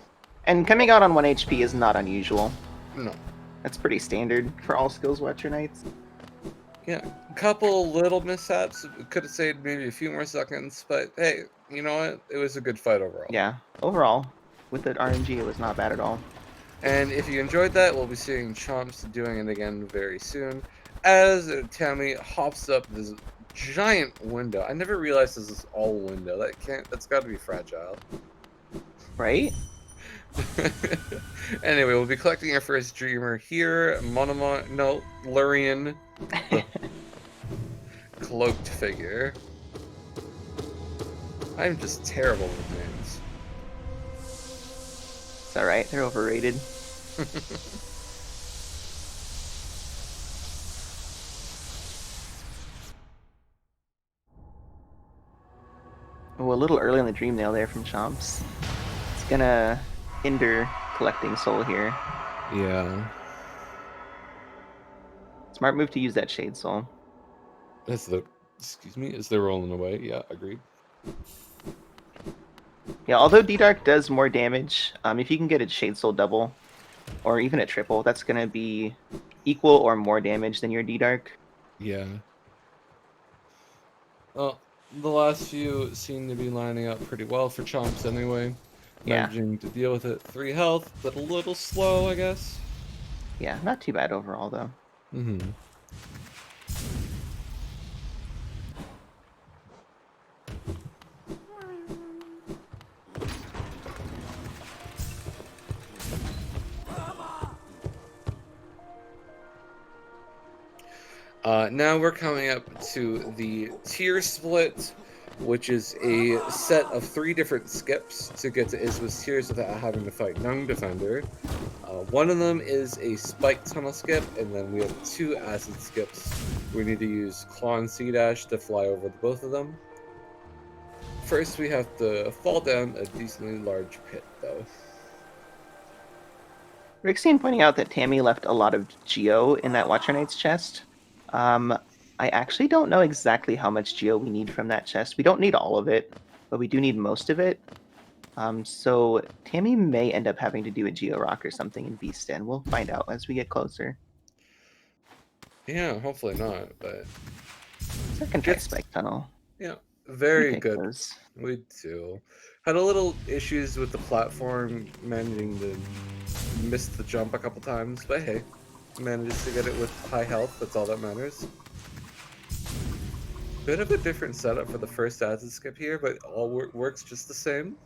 And coming out on 1 HP is not unusual. No. That's pretty standard for all skills Watcher Knights. Yeah, a couple little mishaps. Could have saved maybe a few more seconds, but hey, you know what? It was a good fight overall. Yeah, overall, with the RNG, it was not bad at all. And if you enjoyed that, we'll be seeing Chomps doing it again very soon. As Tami hops up this giant window. I never realized this is all window. That's got to be fragile. Right? Anyway, we'll be collecting our first Dreamer here. Lurian. Cloaked figure. I'm just terrible with names. It's alright, they're overrated. Oh, a little early on the Dream Nail there from Chomps. It's gonna hinder collecting soul here. Yeah. Smart move to use that Shade Soul. Is they're rolling away. Yeah, agreed. Yeah, although D-Dark does more damage, if you can get a Shade Soul double, or even a triple, that's gonna be equal or more damage than your D-Dark. Yeah. Well, the last few seem to be lining up pretty well for Chomps anyway. Managing to deal with it. 3 health, but a little slow, I guess. Yeah, not too bad overall, though. Mm-hmm. Now we're coming up to the tier split, which is a set of 3 different skips to get to Iswa's tiers without having to fight Nung Defender. One of them is a Spike Tunnel skip, and then we have 2 Acid skips. We need to use Claw and Sea Dash to fly over both of them. First, we have to fall down a decently large pit, though. Rixian pointing out that Tammy left a lot of Geo in that Watcher Knight's chest. I actually don't know exactly how much Geo we need from that chest. We don't need all of it, but we do need most of it. So Tammy may end up having to do a Geo Rock or something in Beast Den. We'll find out as we get closer. Yeah, hopefully not, but... Second try Spike Tunnel. Yeah, very take good. those. We do. Had a little issues with the platform, managing to miss the jump a couple times, but hey, manages to get it with high health, that's all that matters. Bit of a different setup for the first acid skip here, but all works just the same.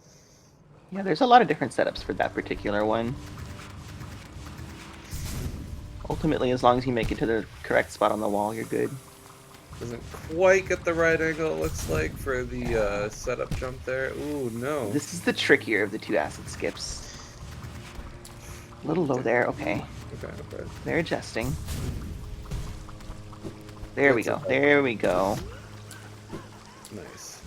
Yeah, there's a lot of different setups for that particular one. Ultimately, as long as you make it to the correct spot on the wall, you're good. Doesn't quite get the right angle, it looks like, for the setup jump there. Ooh, no. This is the trickier of the two acid skips. A little low there, okay. Okay. They're adjusting. There we go, there we go. Nice.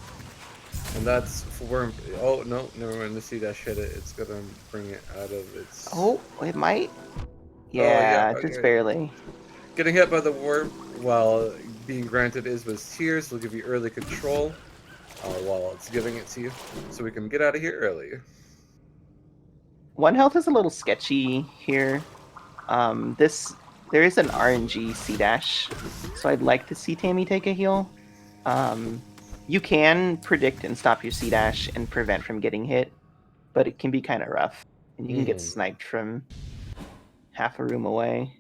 And that's for... Oh, no, never mind. The C-dash hit it. It's gonna bring it out of its... Oh, it might. Yeah, okay. just barely. Getting hit by the warp while being granted Isma's tears will give you early control while it's giving it to you. So we can get out of here early. One health is a little sketchy here. There is an RNG C-dash, so I'd like to see Tammy take a heal. You can predict and stop your C-dash and prevent from getting hit, but it can be kind of rough. And you can get sniped from half a room away.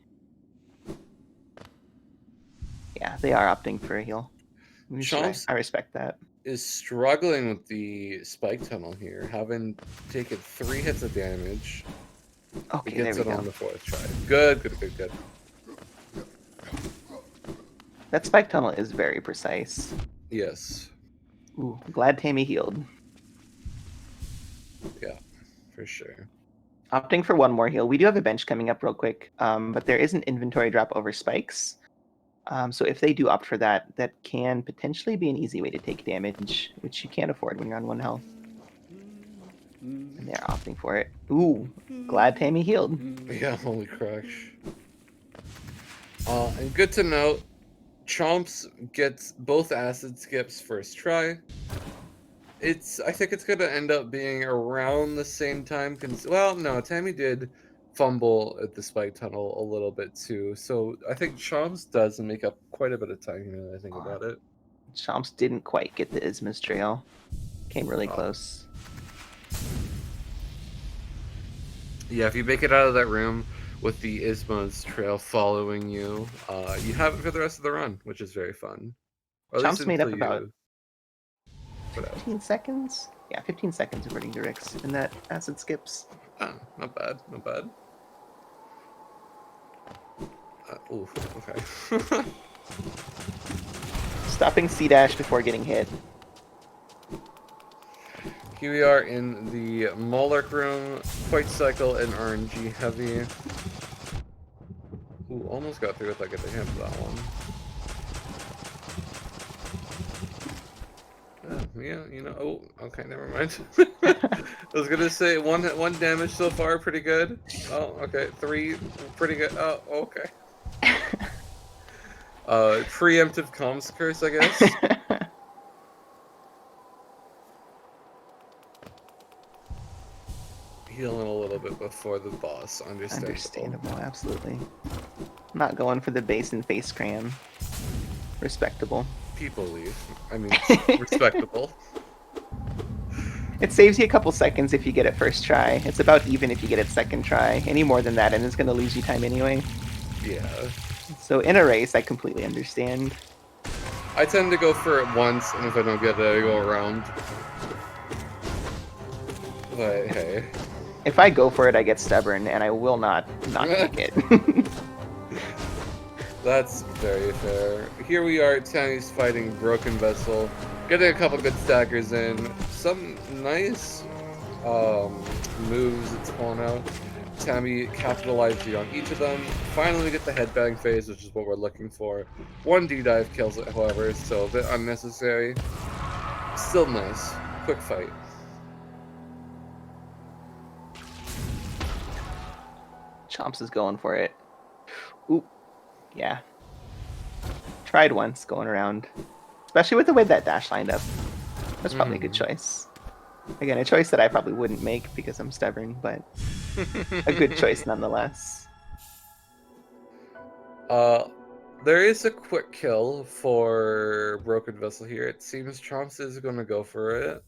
Yeah, they are opting for a heal. I respect that. Is struggling with the spike tunnel here, having taken 3 hits of damage. Okay, he gets there we it go. on the 4th try. Good. That spike tunnel is very precise. Yes. Ooh, glad Tammy healed. Yeah, for sure. Opting for one more heal. We do have a bench coming up real quick, but there is an inventory drop over spikes. So if they do opt for that, that can potentially be an easy way to take damage, which you can't afford when you're on 1 health. And they're opting for it. Ooh, glad Tammy healed. Yeah, holy crash. And good to note, Chomps gets both acid skips first try. I think it's gonna end up being around the same time. Well, no, Tammy did fumble at the spike tunnel a little bit too. So I think Chomps does make up quite a bit of time here. That I think about it. Chomps didn't quite get the Isma's trail. Came really close. Yeah, if you make it out of that room with the Isma's trail following you, you have it for the rest of the run, which is very fun. Or at least Chomps made up until about 15 seconds? Yeah, 15 seconds according to Rix in that acid skips. Oh, not bad. Ooh, okay. Stopping C-dash before getting hit. Here we are in the Moloch room, Quite Cycle and RNG heavy. Ooh, almost got through without getting hit for that one. Yeah, oh, okay, never mind. I was gonna say one damage so far, pretty good. Oh, okay, 3, pretty good. Oh, okay. Preemptive comms curse, I guess. Healing a little bit before the boss, Understandable, absolutely. Not going for the base and face cram. Respectable. People leave. I mean, respectable. It saves you a couple seconds if you get it first try. It's about even if you get it second try. Any more than that, and it's going to lose you time anyway. Yeah. So in a race, I completely understand. I tend to go for it once, and if I don't get it, I go around. But hey. If I go for it, I get stubborn, and I will not take it. That's very fair. Here we are, Tammy's fighting Broken Vessel. Getting a couple good stackers in. Some nice moves it's pulling out. Tammy capitalizing on each of them. Finally get the headbang phase, which is what we're looking for. 1 D-dive kills it, however, so a bit unnecessary. Still nice. quick fight. Chomps is going for it. Oop. Yeah. Tried once going around. Especially with the way that dash lined up. That's probably a good choice. Again, a choice that I probably wouldn't make because I'm stubborn, but a good choice nonetheless. There is a quick kill for Broken Vessel here. It seems Chomps is going to go for it.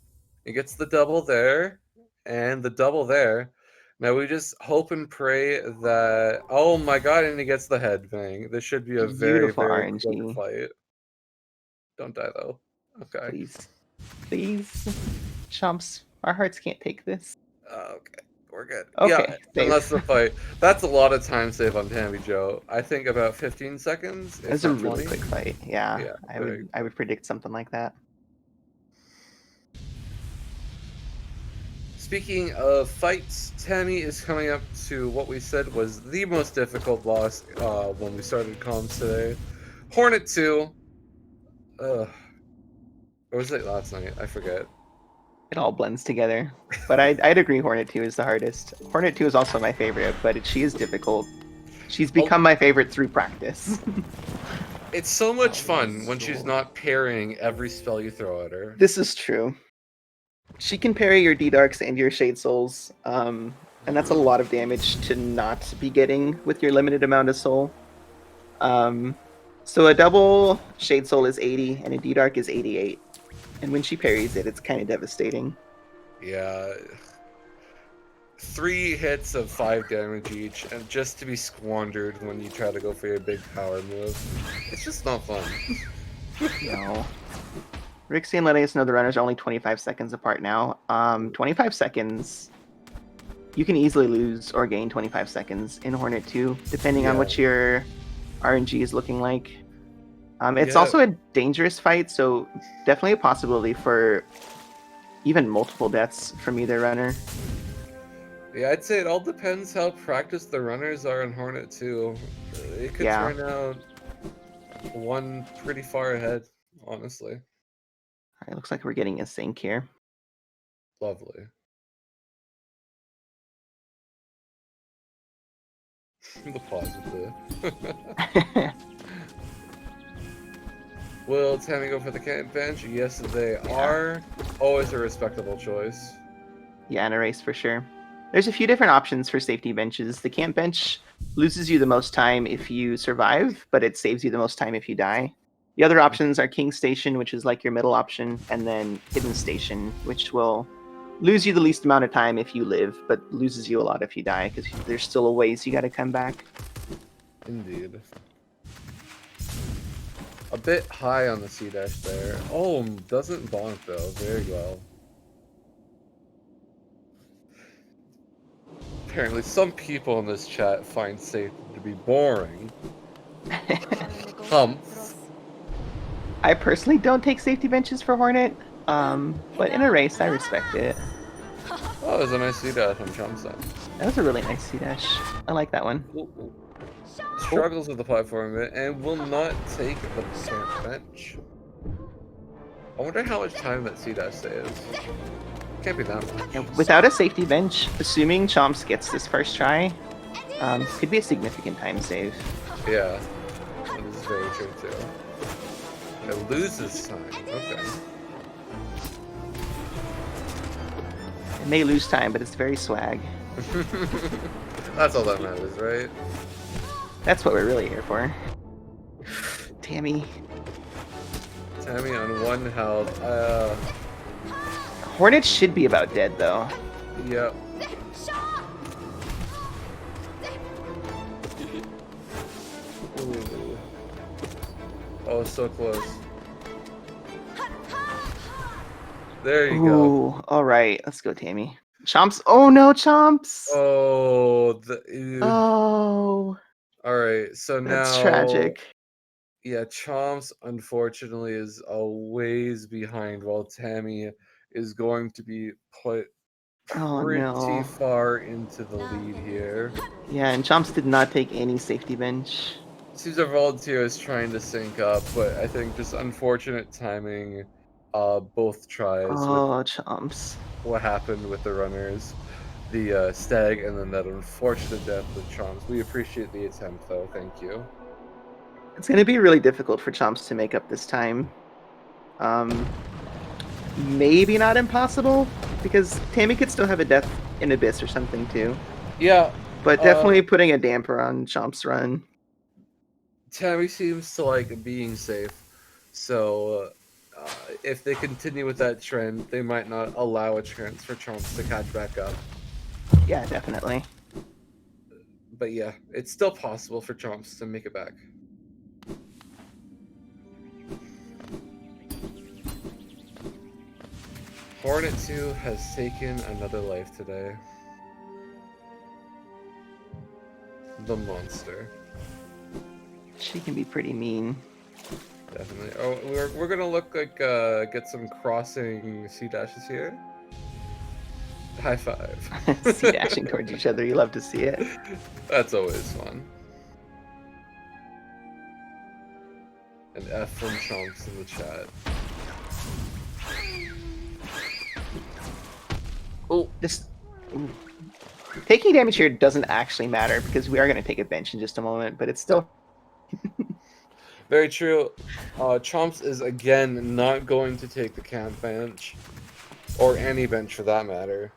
He gets the double there, and the double there. Now we just hope and pray that... Oh my god, and he gets the headbang. This should be a very, Beautiful very quick RNG. fight. Don't die, though. Okay. Please. Please. Chomps, our hearts can't take this. Okay. We're good. Okay, Yeah, safe. unless the fight... That's a lot of time save on TamiJo. I think about 15 seconds, if That's a not really 20. quick fight. Yeah, Yeah, I would predict something like that. Speaking of fights, Tami is coming up to what we said was the most difficult boss when we started comms today. Hornet 2. Or was it last night? I forget. It all blends together. But I'd agree Hornet 2 is the hardest. Hornet 2 is also my favorite, but she is difficult. She's become my favorite through practice. It's so much fun when she's not parrying every spell you throw at her. This is true. She can parry your D-Darks and your Shade Souls, and that's a lot of damage to not be getting with your limited amount of soul. So a double Shade Soul is 80, and a D-Dark is 88. And when she parries it, it's kind of devastating. Yeah. 3 hits of 5 damage each, and just to be squandered when you try to go for your big power move. It's just not fun. No. Rixian letting us know the runners are only 25 seconds apart now. 25 seconds. You can easily lose or gain 25 seconds in Hornet 2, depending on what your RNG is looking like. It's also a dangerous fight, so definitely a possibility for even multiple deaths from either runner. Yeah, I'd say it all depends how practiced the runners are in Hornet 2. It could turn out one pretty far ahead, honestly. Alright, looks like we're getting a sync here. Lovely. The positive. Will Tami go for the camp bench? Yes, they are. Always a respectable choice. Yeah, in a race for sure. There's a few different options for safety benches. The camp bench loses you the most time if you survive, but it saves you the most time if you die. The other options are King Station, which is like your middle option, and then Hidden Station, which will lose you the least amount of time if you live, but loses you a lot if you die, because there's still a ways you gotta come back. Indeed. A bit high on the C-dash there. Oh, doesn't bonk though. Very well. Apparently some people in this chat find safe to be boring. I personally don't take safety benches for Hornet, but in a race, I respect it. Oh, it was a nice C-dash on Chomps. That was a really nice C-dash. I like that one. Ooh. Struggles with the platform a bit and will not take the camp bench. I wonder how much time that C-dash saves. Can't be that much. Yeah, without a safety bench, assuming Chomps gets this first try, could be a significant time save. Yeah, that is very true too. It loses time. Okay. It may lose time, but it's very swag. That's all that matters, right? That's what we're really here for. Tami. Tami on 1 health. Hornet should be about dead, though. Yep. Ooh. Oh, so close. There you go. Alright, let's go, Tami. Chomps. Oh no, Chomps! Oh, Oh. Alright, so now... That's tragic. Yeah, Chomps, unfortunately, is a ways behind, while Tami is going to be put pretty far into the lead here. Yeah, and Chomps did not take any safety bench. Seems our volunteer is trying to sync up, but I think just unfortunate timing both tries with Oh, Chomps. what happened with the runners, the stag, and then that unfortunate death with Chomps. We appreciate the attempt, though. Thank you. It's going to be really difficult for Chomps to make up this time. Maybe not impossible, because Tammy could still have a death in Abyss or something too. Yeah, But definitely putting a damper on Chomp's run. Tammy seems to like being safe, so if they continue with that trend, they might not allow a chance for Chomps to catch back up. Yeah, definitely. But yeah, it's still possible for Chomps to make it back. Hornet 2 has taken another life today. The monster. She can be pretty mean. Definitely. Oh, we're gonna look like get some crossing C dashes here. High five. C dashing towards each other. You love to see it. That's always fun. An F from Chomps in the chat. Oh, This taking damage here doesn't actually matter because we are going to take a bench in just a moment, but it's still very true. Chomps is again not going to take the camp bench, or any bench for that matter.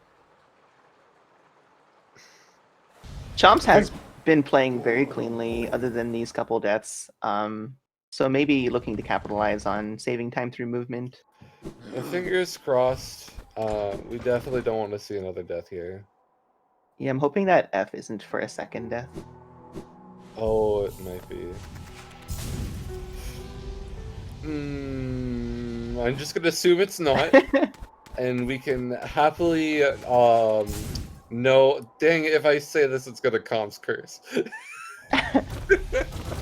Chomps has been playing very cleanly, other than these couple deaths. So maybe looking to capitalize on saving time through movement. Fingers crossed. We definitely don't want to see another death here. Yeah, I'm hoping that F isn't for a second death. Oh, it might be. I'm just gonna assume it's not, and we can happily no. Dang, if I say this, it's gonna Comp's curse.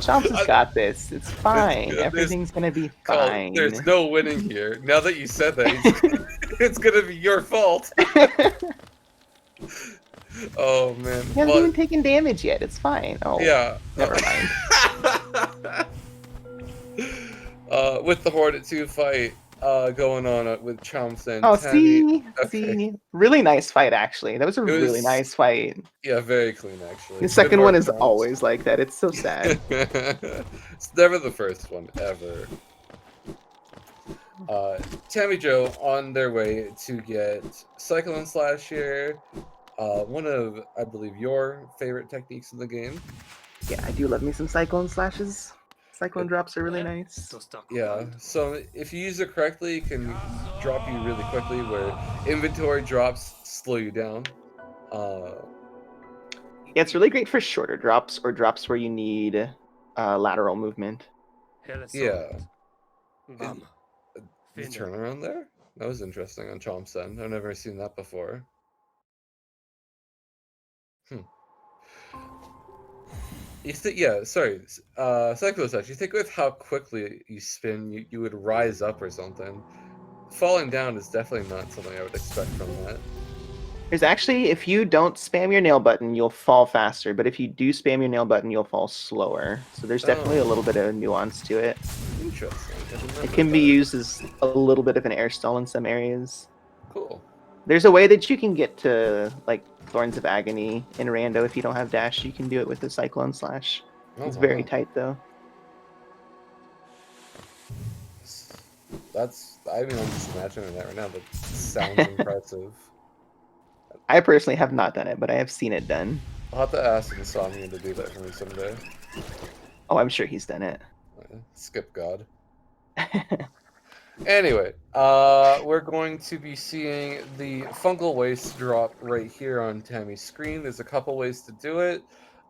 Chomps has got this. It's fine. Everything's gonna be fine. There's no winning here. Now that you said that, it's gonna be your fault. Oh man. He hasn't even taken damage yet. It's fine. Oh yeah. Never mind. With the Hornet 2 fight going on with Chomps and Tammy. Okay. See, really nice fight actually. That was a really nice fight. Yeah, very clean actually. The second one is always like that. It's so sad. It's never the first one ever. TamiJo on their way to get Cyclone Slash here. One of, I believe, your favorite techniques in the game. Yeah, I do love me some Cyclone Slashes. Cyclone drops are really nice. Yeah, so if you use it correctly, it can drop you really quickly, where inventory drops slow you down. Yeah, it's really great for shorter drops or drops where you need lateral movement. Yeah. The turnaround there? That was interesting on Chomp's end. I've never seen that before. You think, yeah, sorry, Cyclosex, you think with how quickly you spin, you would rise up or something. Falling down is definitely not something I would expect from that. There's actually, if you don't spam your nail button, you'll fall faster, but if you do spam your nail button, you'll fall slower. So there's definitely a little bit of nuance to it. Interesting. It can be used as a little bit of an air stall in some areas. Cool. There's a way that you can get to, like, Thorns of Agony in Rando if you don't have dash. You can do it with the Cyclone Slash. It's very tight, though. I'm just imagining that right now. That sounds impressive. I personally have not done it, but I have seen it done. I'll have to ask Insomnia to do that for me someday. Oh, I'm sure he's done it. Skip God. Anyway, we're going to be seeing the Fungal Waste drop right here on Tammy's screen. There's a couple ways to do it.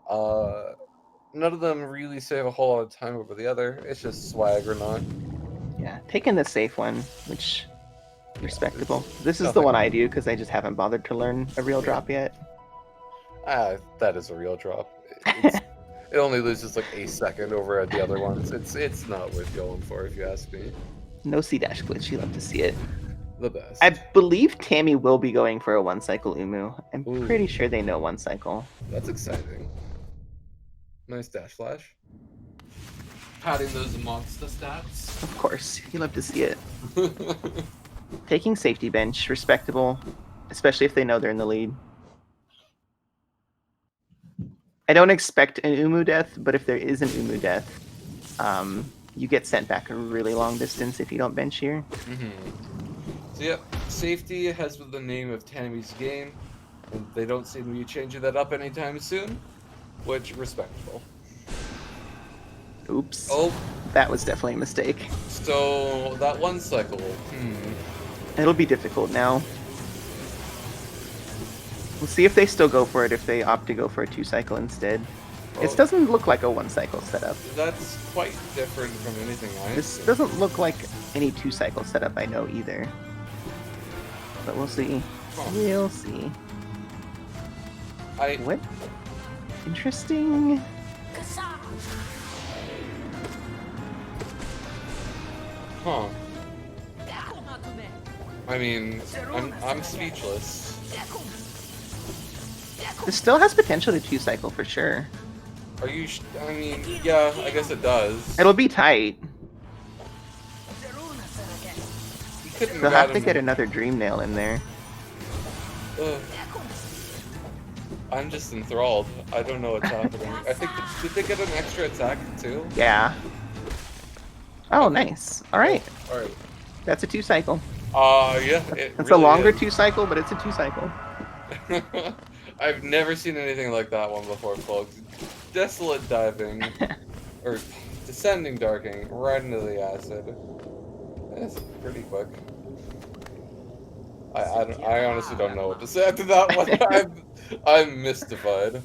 None of them really save a whole lot of time over the other. It's just swag or not. Yeah, taking the safe one, which respectable. This is the one I do because I just haven't bothered to learn a real drop yet. That is a real drop. It only loses like a second over at the other ones. It's not worth going for, if you ask me. No C-dash glitch. You love to see it. The best. I believe Tammy will be going for a one-cycle Umu. I'm pretty sure they know one cycle. That's exciting. Nice dash flash. padding those monster stats. Of course, you love to see it. Taking safety bench, respectable, especially if they know they're in the lead. I don't expect an Umu death, but if there is an Umu death, you get sent back a really long distance if you don't bench here. So yep, safety has been the name of Tammy's game, and they don't seem to be changing that up anytime soon, which respectable. Oops. Oh, That was definitely a mistake. so that one cycle. It'll be difficult now. We'll see if they still go for it, if they opt to go for a 2-cycle instead. It doesn't look like a 1-cycle setup. That's quite different from anything This doesn't look like any 2-cycle setup I know either. But we'll see. We'll see. What? Interesting. Huh. I mean, I'm speechless. This still has potential to 2-cycle for sure. Are you? I mean, yeah, I guess it does. It'll be tight. They'll have to get another Dream Nail in there. I'm just enthralled. I don't know what's happening. I think did they get an extra attack too? Yeah. Oh, nice. All right. All right. That's a 2-cycle. Yeah. It's really a longer 2-cycle, but it's a 2-cycle. I've never seen anything like that one before, folks. Desolate diving, or descending darking right into the acid. That's pretty quick. I honestly don't know what to say after that one. I'm mystified.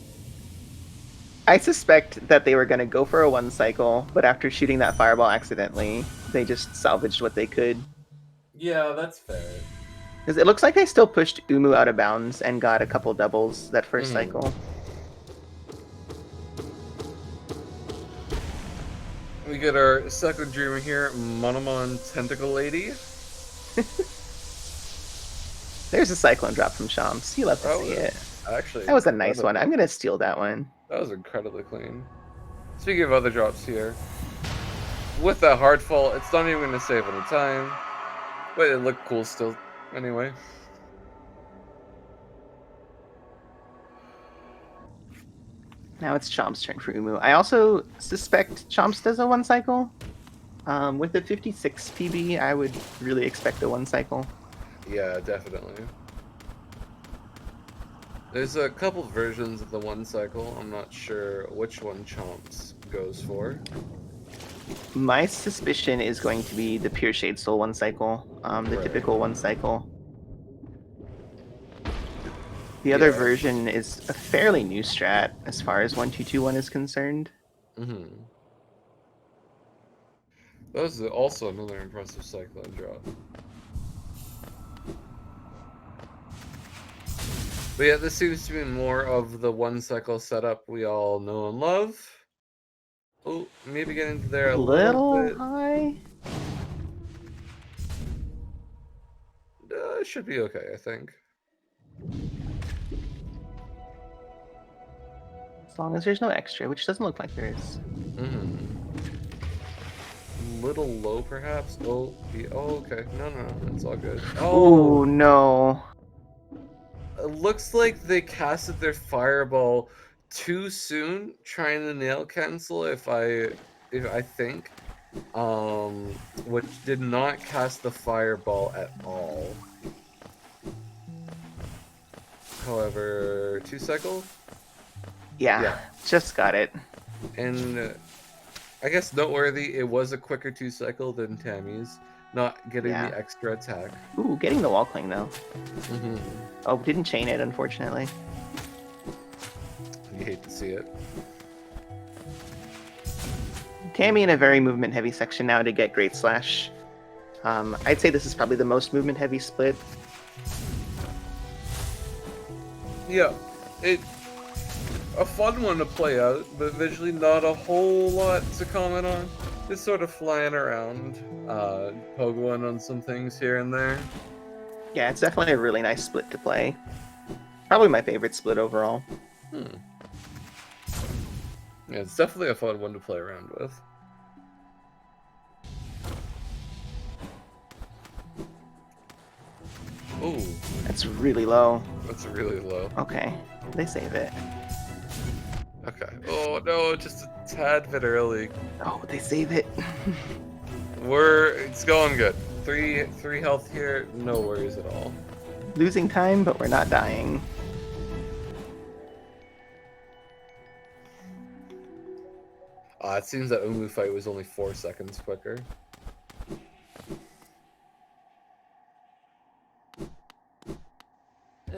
I suspect that they were going to go for a 1-cycle, but after shooting that fireball accidentally, they just salvaged what they could. Yeah, that's fair. Because it looks like they still pushed Umu out of bounds and got a couple doubles that first cycle. We get our second dreamer here, Monomon Tentacle Lady. There's a Cyclone drop from Chomps. You love to see it. Actually, that was a nice one. I'm going to steal that one. That was incredibly clean. Speaking of other drops here, with that hard fall, it's not even going to save any time. But it looked cool still, anyway. Now it's Chomp's turn for Umu. I also suspect Chomps does a 1-cycle. With the 56 PB, I would really expect a 1-cycle. Yeah, definitely. There's a couple versions of the 1-cycle. I'm not sure which one Chomps goes for. My suspicion is going to be the Pure Shade Soul 1-cycle, the typical 1-cycle. The other version is a fairly new strat as far as 1-2-2-1 is concerned. That was also another impressive Cyclone drop. But yeah, this seems to be more of the 1-cycle setup we all know and love. Oh, maybe get into there a little bit. High. It should be okay, I think. As long as there's no extra, which doesn't look like there is. Little low, perhaps. Oh, okay. No, it's all good. Oh no. It looks like they casted their fireball too soon, trying to nail cancel. If I think, which did not cast the fireball at all. However, 2-cycle. Yeah, just got it. And I guess noteworthy, it was a quicker 2-cycle than Tammy's, not getting the extra attack. Ooh, getting the wall cling though. Oh, didn't chain it, unfortunately. You hate to see it. Tammy in a very movement-heavy section now to get Great Slash. I'd say this is probably the most movement-heavy split. Yeah, a fun one to play out, but visually not a whole lot to comment on. Just sort of flying around, pogoing on some things here and there. Yeah, it's definitely a really nice split to play. Probably my favorite split overall. Yeah, it's definitely a fun one to play around with. Ooh, That's really low. that's really low. Okay, they save it. Okay. Oh no, just a tad bit early. Oh, they save it. It's going good. Three health here, no worries at all. Losing time, but we're not dying. It seems that Umu fight was only 4 seconds quicker.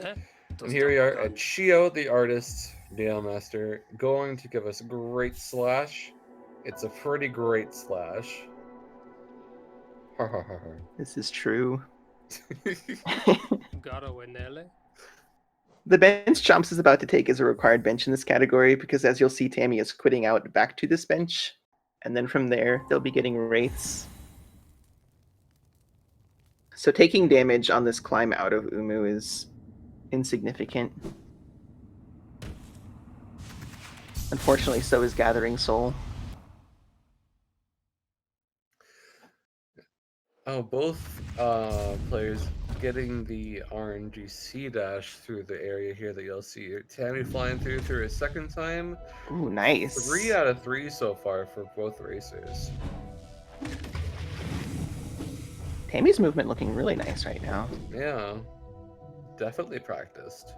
And here we are at Shio, the artist, Nail Master, going to give us a great slash. It's a pretty great slash. Har har har har. This is true. Garowenele. The bench Chomps is about to take is a required bench in this category because, as you'll see, Tami is quitting out back to this bench. And then from there, they'll be getting wraiths. So taking damage on this climb out of Umu is insignificant. Unfortunately, so is Gathering Soul. Oh, both players getting the RNG C dash through the area here that you'll see. Tami flying through a second time. Ooh, nice. 3 out of 3 so far for both racers. Tami's movement looking really nice right now. Yeah, definitely practiced.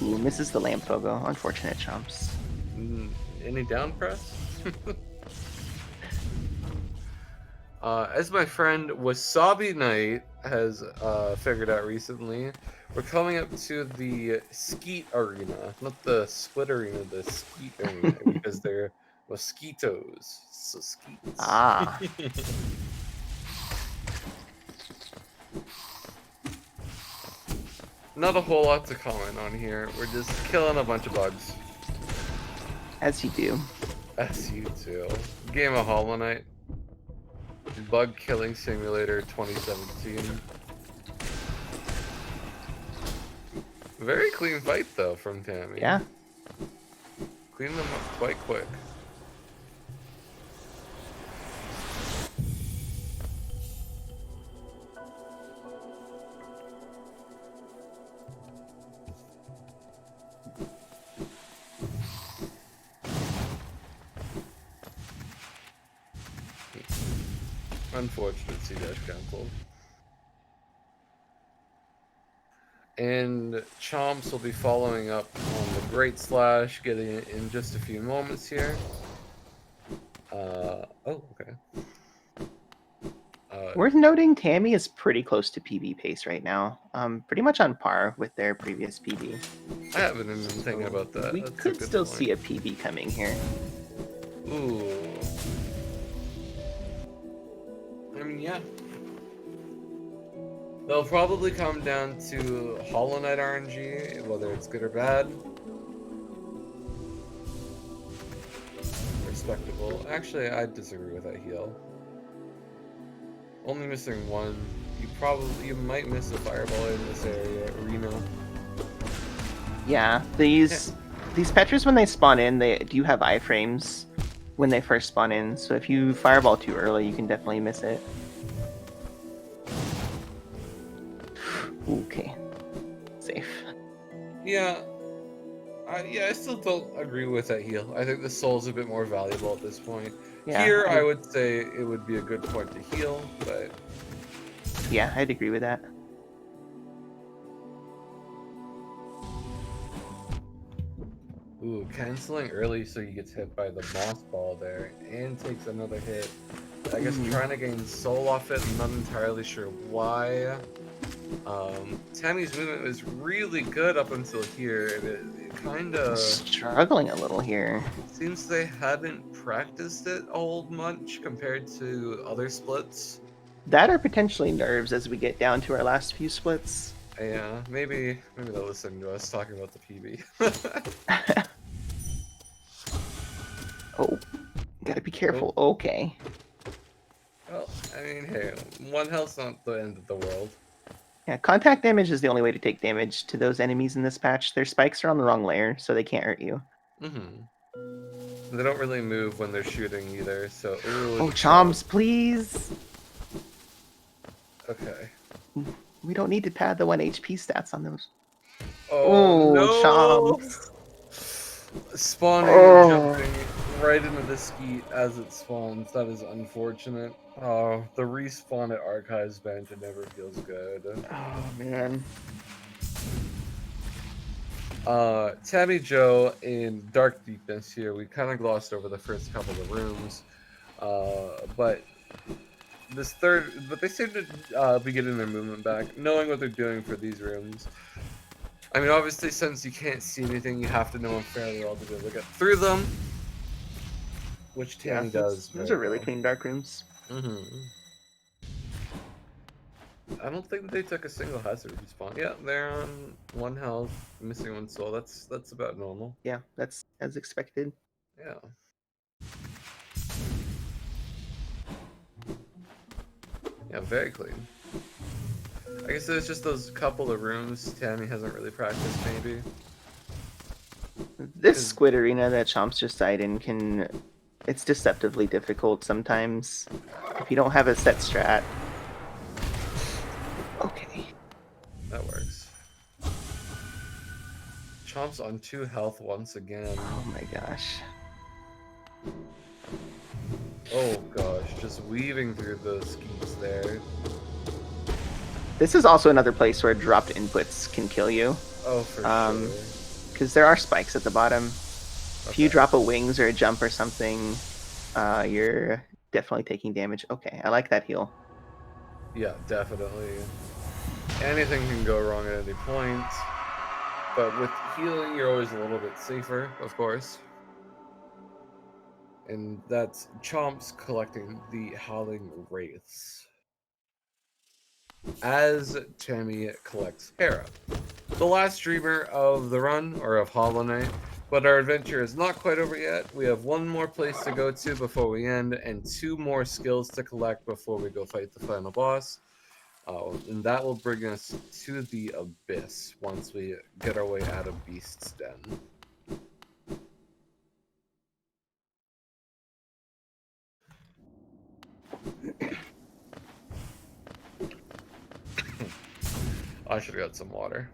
Ooh, misses the Lamp Fogo. Unfortunate Chomps. Any down press? As my friend Wasabi Knight has figured out recently, we're coming up to the Skeet Arena. Not the Split Arena, the Skeet Arena, because they're mosquitoes. So skeets. Ah. Not a whole lot to comment on here. We're just killing a bunch of bugs. As you do. As you do. Game of Hollow Knight. Bug Killing Simulator 2017. Very clean fight though from Tami. Yeah. Clean them up quite quick. Unfortunate C-dash cancel. And Chomps will be following up on the Great Slash, getting it in just a few moments here. Oh, okay. Worth noting, Tami is pretty close to PB pace right now. Pretty much on par with their previous PB. I haven't even been thinking about that. We That's a could good still point. see a PB coming here. Ooh. I mean, yeah. They'll probably come down to Hollow Knight RNG, whether it's good or bad. Respectable. Actually, I disagree with that heal. Only missing one. You might miss a fireball in this arena. Yeah, these Petras, when they spawn in, they do have iframes when they first spawn in. So if you fireball too early, you can definitely miss it. Okay, safe. Yeah. I still don't agree with that heal. I think the soul's a bit more valuable at this point. Yeah, Here, I would say it would be a good point to heal, but... Yeah, I'd agree with that. Ooh, canceling early so he gets hit by the moss ball there, and takes another hit. I guess trying to gain soul off it, I'm not entirely sure why. Tami's movement was really good up until here, and it kind of... Struggling a little here. Seems they hadn't practiced it all much compared to other splits. That or potentially nerves as we get down to our last few splits. Yeah, maybe they'll listen to us talking about the PB. Oh, gotta be careful. Okay. Well, I mean, hey, 1 health's not the end of the world. Yeah, contact damage is the only way to take damage to those enemies in this patch. Their spikes are on the wrong layer, so they can't hurt you. They don't really move when they're shooting either, so... Ooh, Oh, Chomps, please! Okay. We don't need to pad the 1 HP stats on those. Oh Oh, no! Chomps. Spawning and Oh. jumping right into the skeet as it spawns. That is unfortunate. Oh, the respawn at Archives Bench, it never feels good. Oh, man. TamiJo in Dark Deepness here, we kind of glossed over the first couple of rooms. But they seem to be getting their movement back, knowing what they're doing for these rooms. I mean, obviously, since you can't see anything, you have to know them fairly well to be able to get through them, which Yeah, Tammy does those very are really well. clean dark rooms. I don't think that they took a single hazard respawn. Yeah, they're on 1 health, missing 1 soul. That's about normal. Yeah, that's as expected. Yeah. Yeah, very clean. I guess there's just those couple of rooms Tammy hasn't really practiced, maybe. This squid arena that Chomps just died in it's deceptively difficult sometimes if you don't have a set strat. Okay. That works. Chomps on 2 health once again. Oh my gosh. Oh gosh, just weaving through those skeets there. This is also another place where dropped inputs can kill you. Oh, for sure. Because there are spikes at the bottom. If you drop a wings or a jump or something, you're definitely taking damage. Okay, I like that heal. Yeah, definitely. Anything can go wrong at any point. But with healing, you're always a little bit safer, of course. And that's Chomps collecting the Howling Wraiths. As Tammy collects Hera, the last streamer of the run, or of Hollow Knight. But our adventure is not quite over yet. We have 1 more place to go to before we end, and 2 more skills to collect before we go fight the final boss. And that will bring us to the Abyss once we get our way out of Beast's Den. I should have got some water.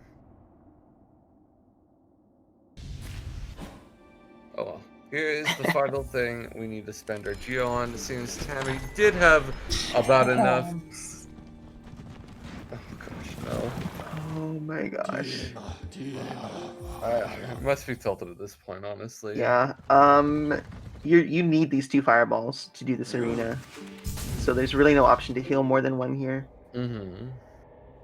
Oh well. Here is the final thing we need to spend our geo on. It seems Tammy did have about enough. Oh gosh, no. Oh my gosh. I must be tilted at this point, honestly. Yeah. You need these 2 fireballs to do this arena. So there's really no option to heal more than 1 here. Mm-hmm.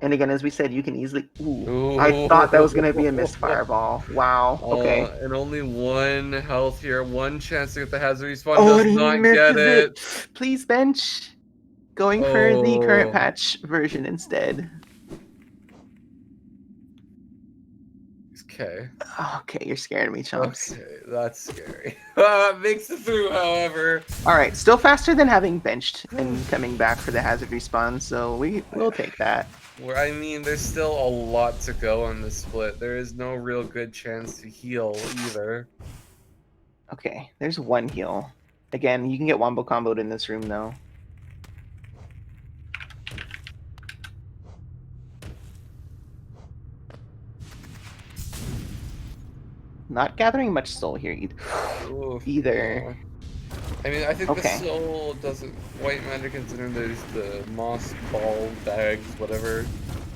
And again, as we said, you can easily. Ooh, I Ooh. thought that was gonna be a missed fireball. Wow. Okay. And only 1 health here, 1 chance to get the hazard respawn. Oh, Does and he not get misses it. it. Please bench. Going for the current Oh. patch version instead. Okay. Okay, you're scaring me, Chomps. Okay, that's scary. Makes it through, however. All right, still faster than having benched and coming back for the hazard respawn, so we'll take that. I mean, there's still a lot to go on this split. There is no real good chance to heal either. Okay, there's 1 heal. Again, you can get wombo comboed in this room though. Not gathering much soul here either. No. I mean, I think Okay. the soul doesn't quite matter considering there's the moss ball bags, whatever.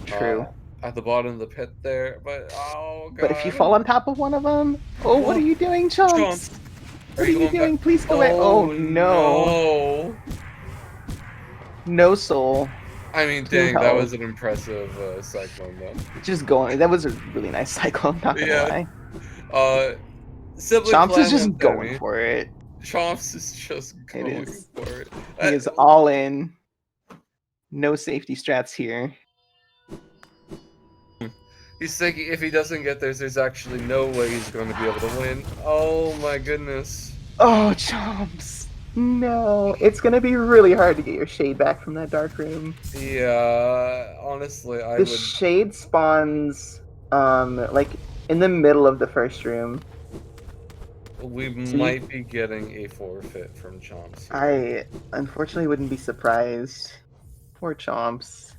True. At the bottom of the pit there, but oh god. But if you fall on top of one of them, oh, what are you doing, Chomps? What are you doing? Back? Please go away. Oh no. No soul. I mean, dang, that was an impressive cyclone, though. Just going. That was a really nice cyclone, not gonna lie. Chomps is just going for it. Chomps is just going for it. He is all in. No safety strats here. He's thinking if he doesn't get there's actually no way he's going to be able to win. Oh my goodness. Oh, Chomps. No, it's gonna be really hard to get your shade back from that dark room. Yeah, honestly, the shade spawns like in the middle of the first room. We might be getting a forfeit from Chomps here. I unfortunately wouldn't be surprised. Poor Chomps.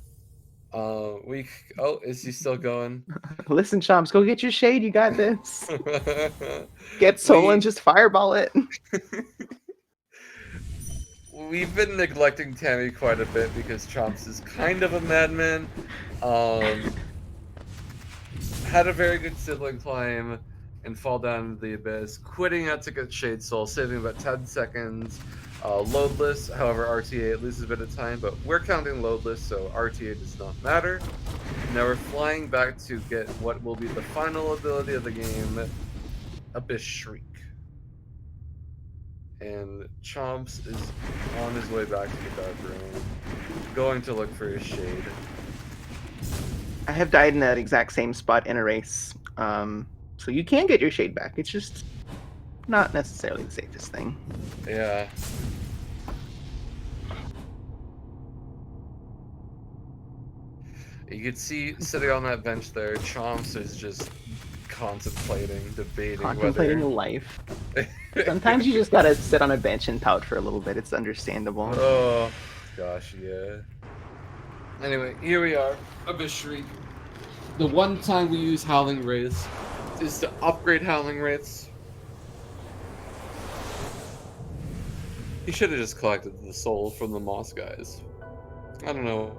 We. Oh, is he still going? Listen, Chomps, go get your shade. You got this. Get Soul and we just fireball it. we've been neglecting Tammy quite a bit because Chomps is kind of a madman. Um, had a very good sibling climb and fall down into the abyss, quitting out to get Shade Soul, saving about 10 seconds. Loadless, however, RTA loses a bit of time, but we're counting loadless, so RTA does not matter. Now we're flying back to get what will be the final ability of the game, Abyss Shriek. And Chomps is on his way back to the dark room, going to look for his shade. I have died in that exact same spot in a race. So you can get your shade back. It's just not necessarily the safest thing. Yeah. You could see sitting on that bench there, Chomps is just contemplating, debating Contemplating life. Sometimes you just gotta sit on a bench and pout for a little bit. It's understandable. Oh, gosh, yeah. Anyway, here we are, Abyss Shriek. The one time we use Howling Wraiths is to upgrade Howling Wraiths. He should have just collected the souls from the Moss guys. I don't know.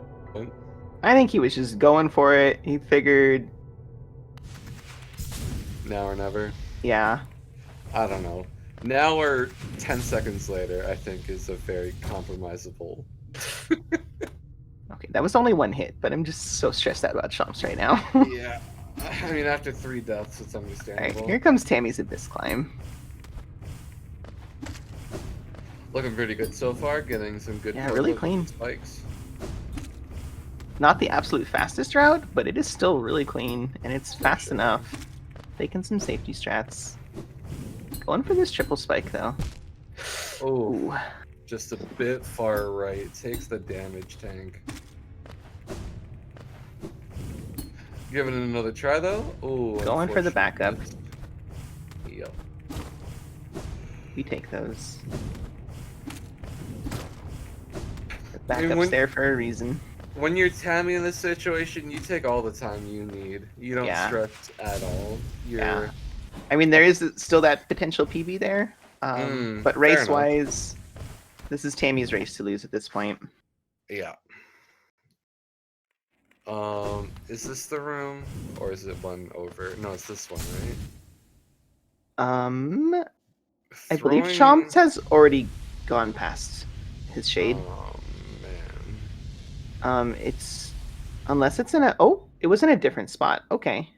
I think he was just going for it. He figured, Now or never. yeah. I don't know. Now or 10 seconds later, I think is a very compromisable. Okay, that was only one hit, but I'm just so stressed out about Chomps right now. Yeah. I mean, after 3 deaths, it's Alright, understandable. here comes Tammy's Abyss Climb. Looking pretty good so far, getting some good really clean spikes. Not the absolute fastest route, but it is still really clean, and it's fast enough. Taking some safety strats. Going for this triple spike, though. Oh, just a bit far right. Takes the damage tank. Giving it another try, though. Oh, going for the backup. Yep. We take those. The backup's there for a reason. When you're Tammy in this situation, you take all the time you need. You don't stress at all. Yeah. I mean, there is still that potential PB there. But race-wise, this is Tammy's race to lose at this point. Yeah. Is this the room? Or is it one over? No, it's this one, right? I believe Chomps has already gone past his shade. Oh, man. It's... Unless it's in a... Oh, it was in a different spot. Okay.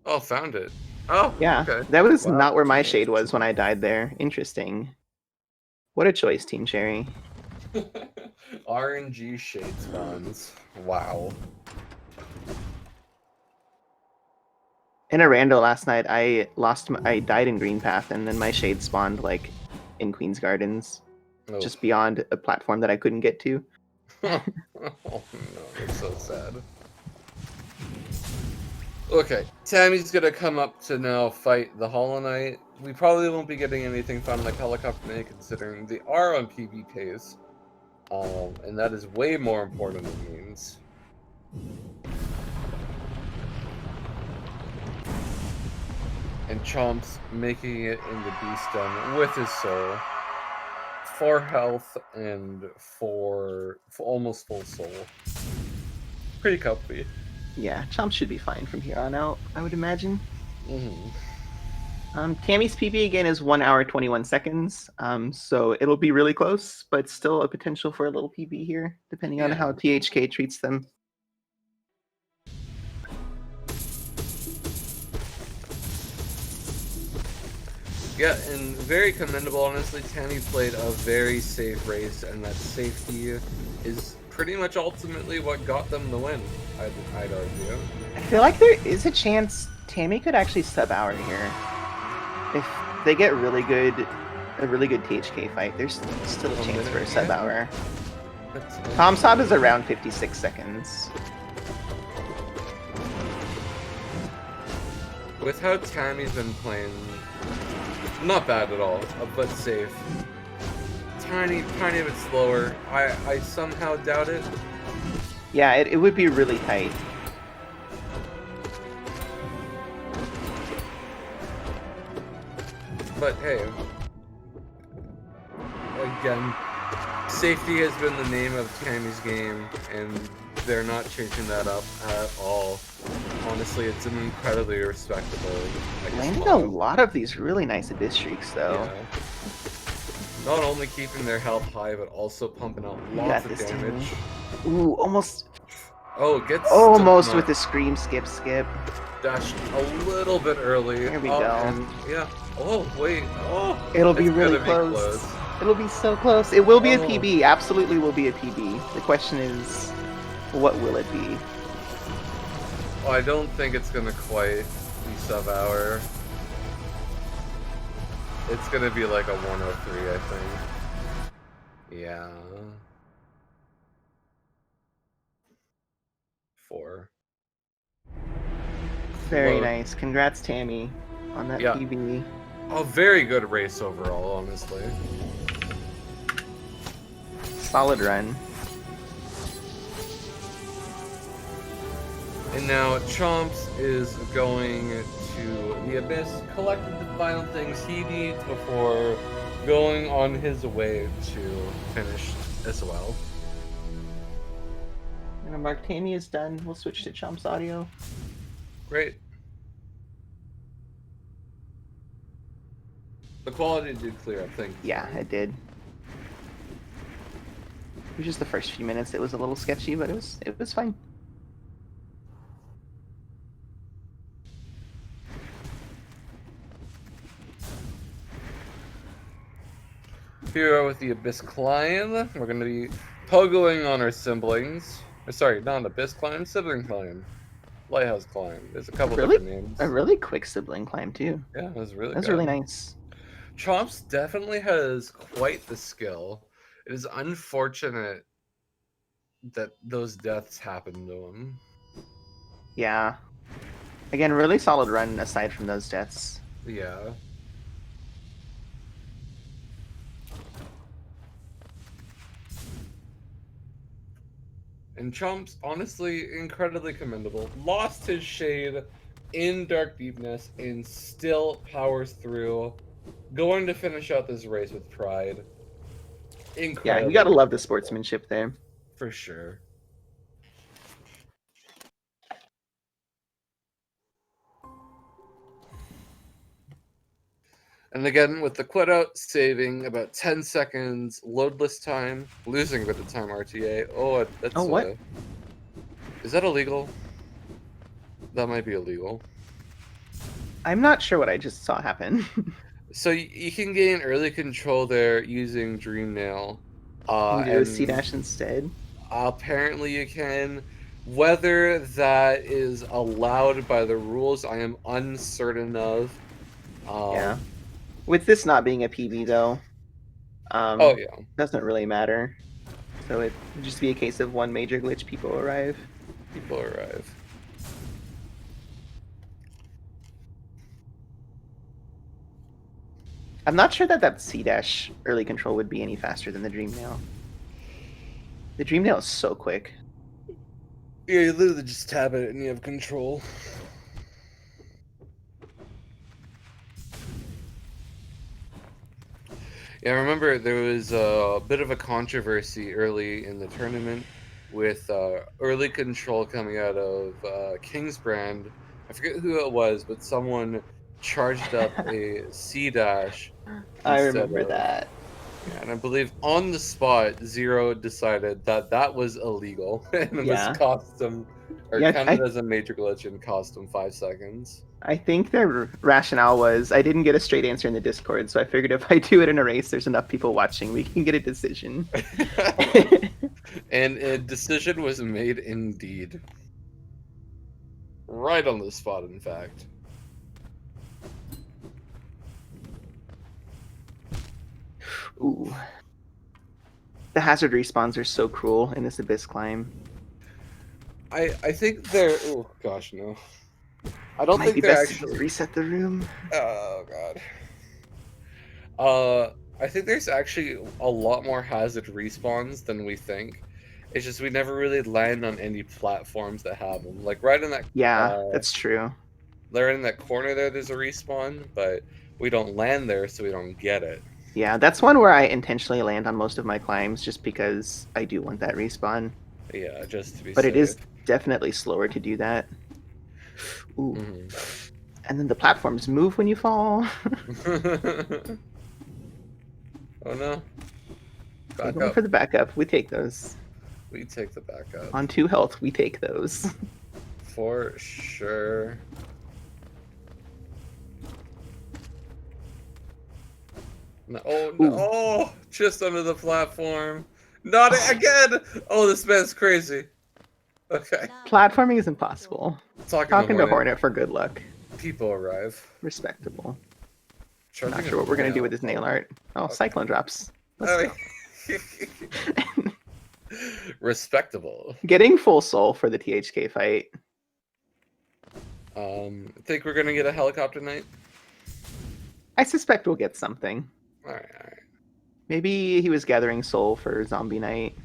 Oh, found it. Oh, yeah. Okay. That was not where my shade was when I died there. Interesting. What a choice, Team Cherry. RNG shade spawns. Wow. In a rando last night, I died in Green Path, and then my shade spawned like in Queen's Gardens, just beyond a platform that I couldn't get to. Oh no, that's so sad. Okay, Tammy's gonna come up to now fight the Hollow Knight. We probably won't be getting anything fun like Helicopter Knight, considering they are on PvPs. And that is way more important than means. And Chomps making it in the Beastdom with his soul. 4 health and 4 almost full soul. Pretty comfy. Yeah, Chomps should be fine from here on out, I would imagine. Mm-hmm. Tammy's PB again is 1 hour 21 seconds, so it'll be really close, but still a potential for a little PB here, depending on how THK treats them. Yeah, and very commendable, honestly. Tammy played a very safe race, and that safety is pretty much ultimately what got them the win, I'd argue. I feel like there is a chance Tammy could actually sub-hour here. If they get a really good THK fight, there's still a chance for a sub-hour. Tom's hop is around 56 seconds. With how Tammy's been playing, not bad at all, but safe. Tiny bit slower. I somehow doubt it. Yeah, it would be really tight. But hey, again, safety has been the name of Tammy's game, and they're not changing that up at all. Honestly, it's an incredibly respectable, I guess, Landing a motto. lot of these really nice abyss streaks, though. Yeah. Not only keeping their health high, but also pumping out You lots got of this, Tammy. damage. Ooh, Oh, gets almost with not the scream skip. dashed a little bit early. There we Oh, go. and yeah. Oh, wait. Oh, It'll be it's really gonna be close. It'll be so close. It will be a Oh. PB. Absolutely will be a PB. The question is, what will it be? Oh, I don't think it's gonna quite be sub-hour. It's gonna be like a 103, I think. Yeah. 4. Very Close. nice. Congrats, Tammy, on that Yeah. PB. A very good race overall, honestly. Solid run. And now Chomps is going to the Abyss, collecting the final things he needs before going on his way to finish as well. And mark Tammy is done. We'll switch to Chomps audio. Great. The quality did clear up, thank you. Yeah, it did. It was just the first few minutes that was a little sketchy, but it was fine. Here we are with the Abyss Climb. We're going to be pogoing on our siblings. Sorry, not Abyss Climb, Sibling Climb. Lighthouse Climb. There's a couple different names. A really quick sibling climb, too. Yeah, it was really That was good. really nice. Chomps definitely has quite the skill. It is unfortunate that those deaths happened to him. Yeah. Again, really solid run aside from those deaths. Yeah. And Chomps, honestly, incredibly commendable. Lost his shade in Dark Deepness and still powers through, going to finish out this race with pride. Incredible. Yeah, you gotta love the sportsmanship there. For sure. And again, with the quit out, saving about 10 seconds loadless time, losing a bit of time RTA. Oh, that's what? Is that illegal? That might be illegal. I'm not sure what I just saw happen. So you can gain early control there using Dream Nail. You do a And C-dash instead? apparently you can. Whether that is allowed by the rules, I am uncertain of. Yeah. With this not being a PB, though, Oh, yeah. doesn't really matter. So it would just be a case of one major glitch, people arrive. People arrive. I'm not sure that C-dash early control would be any faster than the Dream Nail. The Dream Nail is so quick. Yeah, you literally just tap it and you have control. Yeah, I remember there was a bit of a controversy early in the tournament with early control coming out of Kingsbrand. I forget who it was, but someone charged up a C dash. I remember that. Yeah, and I believe on the spot, Zero decided that that was illegal and it was cost him, or counted as a major glitch and cost him 5 seconds. I think their rationale was I didn't get a straight answer in the Discord, so I figured if I do it in a race, there's enough people watching, we can get a decision. And a decision was made indeed. Right on the spot, in fact. Ooh. The hazard respawns are so cruel in this Abyss climb. I think they're... Oh, gosh, no. I don't think be they're best actually... to reset the room. Oh, God. I think there's actually a lot more hazard respawns than we think. It's just we never really land on any platforms that have them. Like right in that Yeah, that's true. right in that corner there, there's a respawn, but we don't land there, so we don't get it. Yeah, that's one where I intentionally land on most of my climbs just because I do want that respawn. Yeah, just to be But it safe. is definitely slower to do that. Ooh. Mhm. And then the platforms move when you fall. Oh no. We're Back going up. for the backup. We take those. We take the backup. On 2 health, we take those. For sure. No, oh no! Ooh. Oh, just under the platform. Not again! Oh, this man's crazy. Okay. Platforming is impossible. Talking to Talking to Hornet. Hornet for good luck. People arrive. Respectable. Charging Not a sure what we're going to do with nail. this nail art. Oh, Okay. Cyclone drops. Let's I go. mean, respectable. Getting full soul for the THK fight. Think we're gonna get a helicopter night? I suspect we'll get something. Alright. Maybe he was gathering soul for Zombie Night.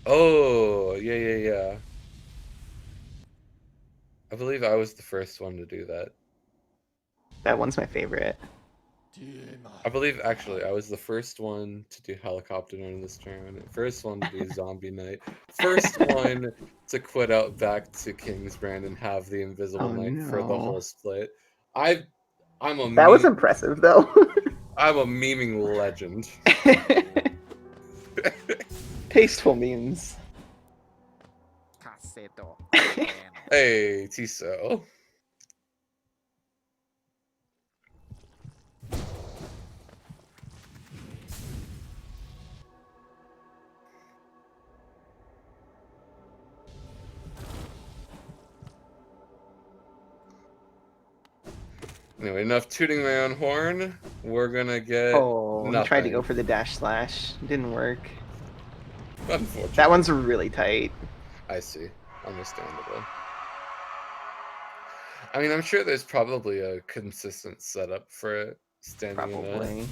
Oh, yeah. I believe I was the first one to do that. That one's my favorite. I believe, actually, I was the first one to do helicopter night in this tournament. First one to do zombie night. First one to quit out back to Kingsbrand and have the invisible Oh night for the whole no. split. I'm a That was meme. impressive though. I'm a memeing legend. Tasteful memes. Hey, Tiso. Anyway, enough tooting my own horn. We're gonna get Oh, nothing. he tried to go for the dash slash. Didn't work. Unfortunately. That one's really tight. I see. Understandable. I mean, I'm sure there's probably a consistent setup for it, standing in a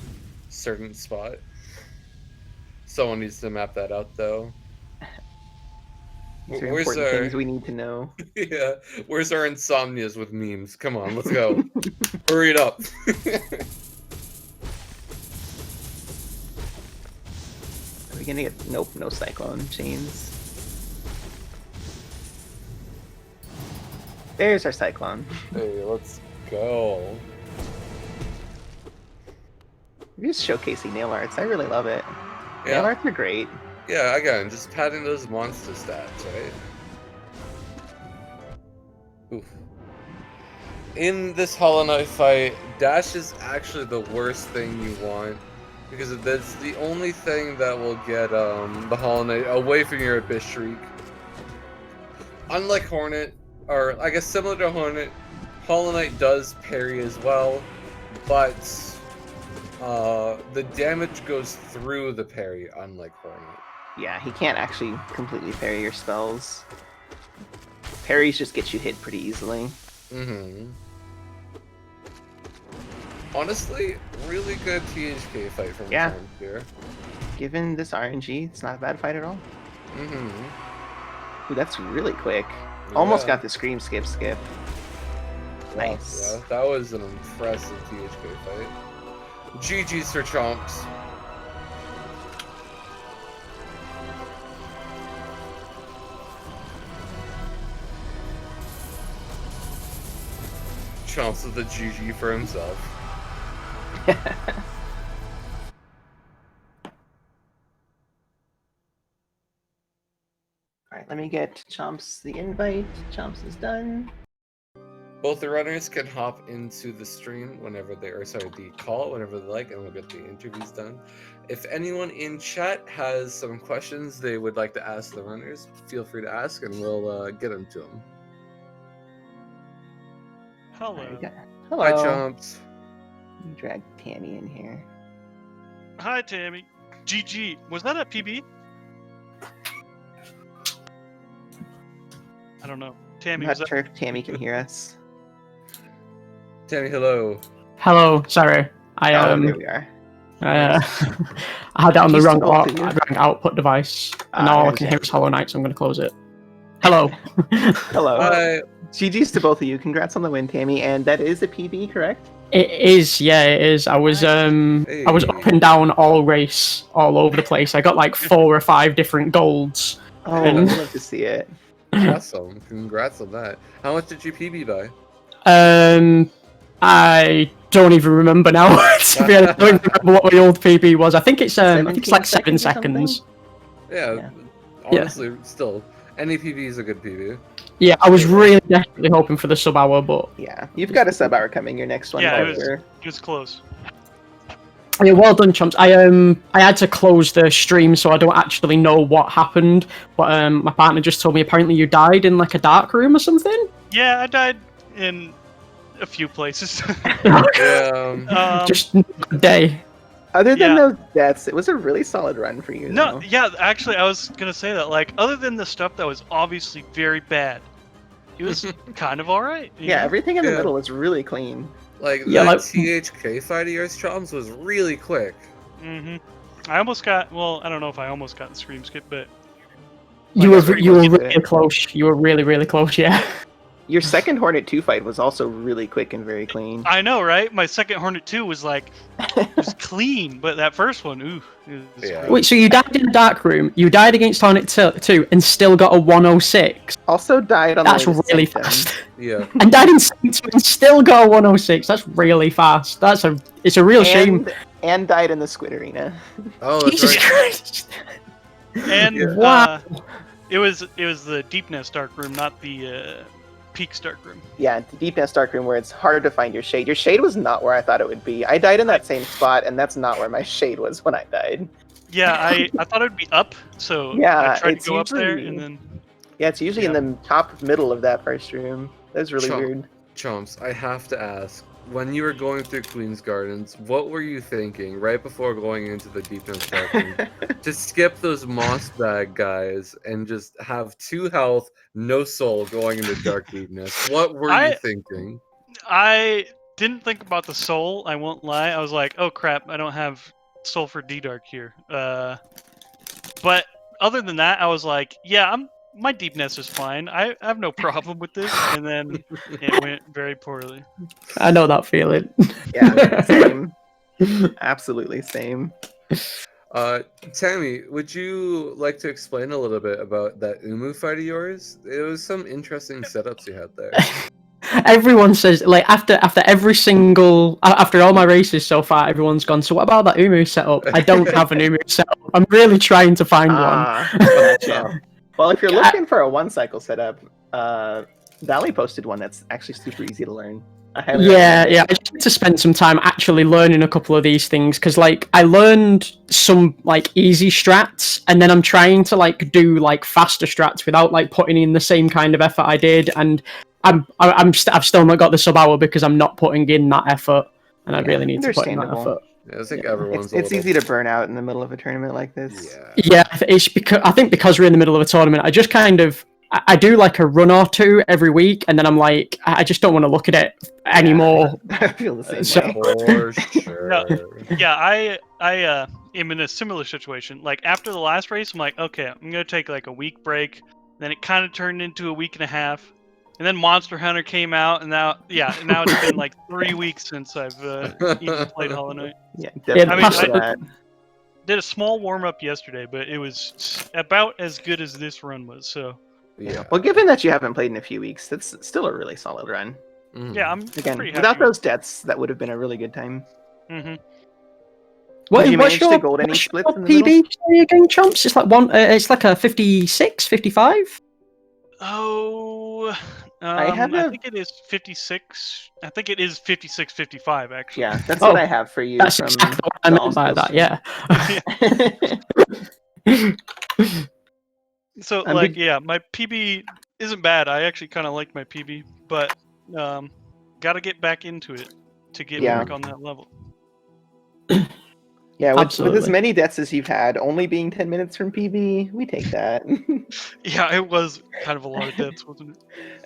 certain spot. Someone needs to map that out, though. These are Where's important our... things we need to know. Yeah, where's our insomnias with memes? Come on, let's go. Hurry it up. Are we gonna get... Nope, no cyclone chains. There's our cyclone. Hey, let's go. We're just showcasing nail arts. I really love it. Yeah. Nail arts are great. Yeah, again, just padding those monster stats, right? Oof. In this Hollow Knight fight, dash is actually the worst thing you want, because that's the only thing that will get the Hollow Knight away from your Abyss Shriek. Unlike Hornet, or I guess similar to Hornet, Hollow Knight does parry as well, but the damage goes through the parry, unlike Hornet. Yeah, he can't actually completely parry your spells. Parries just get you hit pretty easily. Mm-hmm. Honestly, really good THK fight from Chomps here. Given this RNG, it's not a bad fight at all. Mm-hmm. Ooh, that's really quick. Yeah. Almost got the scream skip. Nice. Yeah, that was an impressive THK fight. GG's for Chomps. Chomps with the GG for himself. Alright, let me get Chomps the invite. Chomps is done. Both the runners can hop into the stream whenever they, or sorry, the call whenever they like, and we'll get the interviews done. If anyone in chat has some questions they would like to ask the runners, feel free to ask, and we'll get them to them. Hello. Hello. Hi, Chomps. Let me drag Tammy in here. Hi, Tammy. GG. Was that a PB? I don't know. Tammy, I'm not sure if Tammy can hear us. Tammy, hello. Hello, sorry. Oh, there we are. Nice. I had it on the Peace to wrong, both of you. wrong output device, and now all I can hear is Hollow Knight, so I'm going to close it. Hello. Hello. Hi. GG's to both of you. Congrats on the win, Tammy. And that is a PB, correct? It is, yeah, it is. I was up and down all race, all over the place. I got like 4 or 5 different golds. Oh, And- I'd love to see it. Awesome. Congrats on that. How much did you PB by? I don't even remember now. To be honest, I don't even remember what my old PB was. I think it's like 7 17 seconds or seconds. Yeah. Yeah. Honestly, still, any PB is a good PB. Yeah, I was really desperately hoping for the sub hour, but Yeah, you've got a sub hour coming. Your next one. Yeah, for it sure. was close. yeah, well done, chumps. I had to close the stream, so I don't actually know what happened. But my partner just told me apparently you died in like a dark room or something. Yeah, I died in a few places. Yeah. Just a day. Other than Yeah. those deaths, it was a really solid run for you. No, though. yeah, actually, I was gonna say that. Like, other than the stuff that was obviously very bad, it was kind of all right. Yeah, everything in the Yeah. middle was really clean. Like, Yeah, that like- THK fight of yours, Choms, was really quick. I almost got. Well, I don't know if I almost got the scream skip, but You Like, were that's you were pretty much really it. close. You were really close. Yeah. Your second Hornet 2 fight was also really quick and very clean. I know, right? My second Hornet 2 was like, it was clean, but that first one, ooh. It was Yeah. crazy. Wait, so you died in the dark room. You died against Hornet 2 and still got a 106. Also died on That's the way to really Sanctum. fast. Yeah. And died in Sanctum and still got a 106. That's really fast. It's a real shame. And died in the Squid Arena. Oh, that's Jesus right. Christ. And Yeah. Wow. it was the Deepness Dark Room, not the Peaks Dark Room. Yeah, the Deep Nest Dark Room where it's hard to find your shade. Your shade was not where I thought it would be. I died in that same spot, and that's not where my shade was when I died. Yeah, I thought it would be up, so Yeah, I tried it's to go up there, usually- and then Yeah, it's usually in the top middle of that first room. That was really Chomp. weird. Chomps, I have to ask, when you were going through Queen's Gardens, what were you thinking right before going into the Deepness Dark Room? To skip those moss bag guys and just have 2 health, no soul going into Dark Deepness. What were you thinking? I didn't think about the soul. I won't lie. I was like, oh crap, I don't have soul for D-Dark here. But other than that, I was like, yeah, my deepness is fine. I have no problem with this. And then it went very poorly. I know that feeling. Yeah, same. Absolutely same. Tammy, would you like to explain a little bit about that Umu fight of yours? It was some interesting setups you had there. Everyone says, like, after all my races so far, everyone's gone, so what about that Umu setup? I don't have an Umu setup. I'm really trying to find one. Gotcha. Well, if you're looking for a 1-cycle setup, Valley posted one that's actually super easy to learn. I highly recommend it. Yeah. I just need to spend some time actually learning a couple of these things because, like, I learned some like easy strats, and then I'm trying to like do like faster strats without like putting in the same kind of effort I did, and I've still not got the sub hour because I'm not putting in that effort, and I really need to put in that understandable. effort. Yeah, I think everyone's It's easy to burn out in the middle of a tournament like this. Yeah. Yeah, it's because I think because we're in the middle of a tournament, I just kind of I do like a run or two every week, and then I'm like, I just don't want to look at it anymore. I feel the same So- way. For sure. Yeah, I am in a similar situation. Like after the last race, I'm like, okay, I'm gonna take like a week break. Then it kind of turned into a week and a half, and then Monster Hunter came out, and now it's been like 3 weeks since I've even played Hollow Knight. Yeah, definitely I for mean, that. Did a small warm up yesterday, but it was about as good as this run was. So Yeah. Well, given that you haven't played in a few weeks, that's still a really solid run. Mhm. yeah, I'm Again, pretty without happy. those deaths, that would have been a really good time. Hmm. Did you What's manage to your, gold any what's splits your in the middle? PB say again, Chomps? It's like it's like a 56, 55? Oh, I have a- think it is 56. I think it is 56, 55 actually. Yeah, that's Oh, what I have for you. That's from exactly what I the meant by All-Skills that, yeah. So I'm like big- yeah, my PB isn't bad. I actually kind of like my PB, but got to get back into it to get Yeah. back on that level. Yeah, with Absolutely. as many deaths as you've had, only being 10 minutes from PB, we take that. Yeah, it was kind of a lot of deaths, wasn't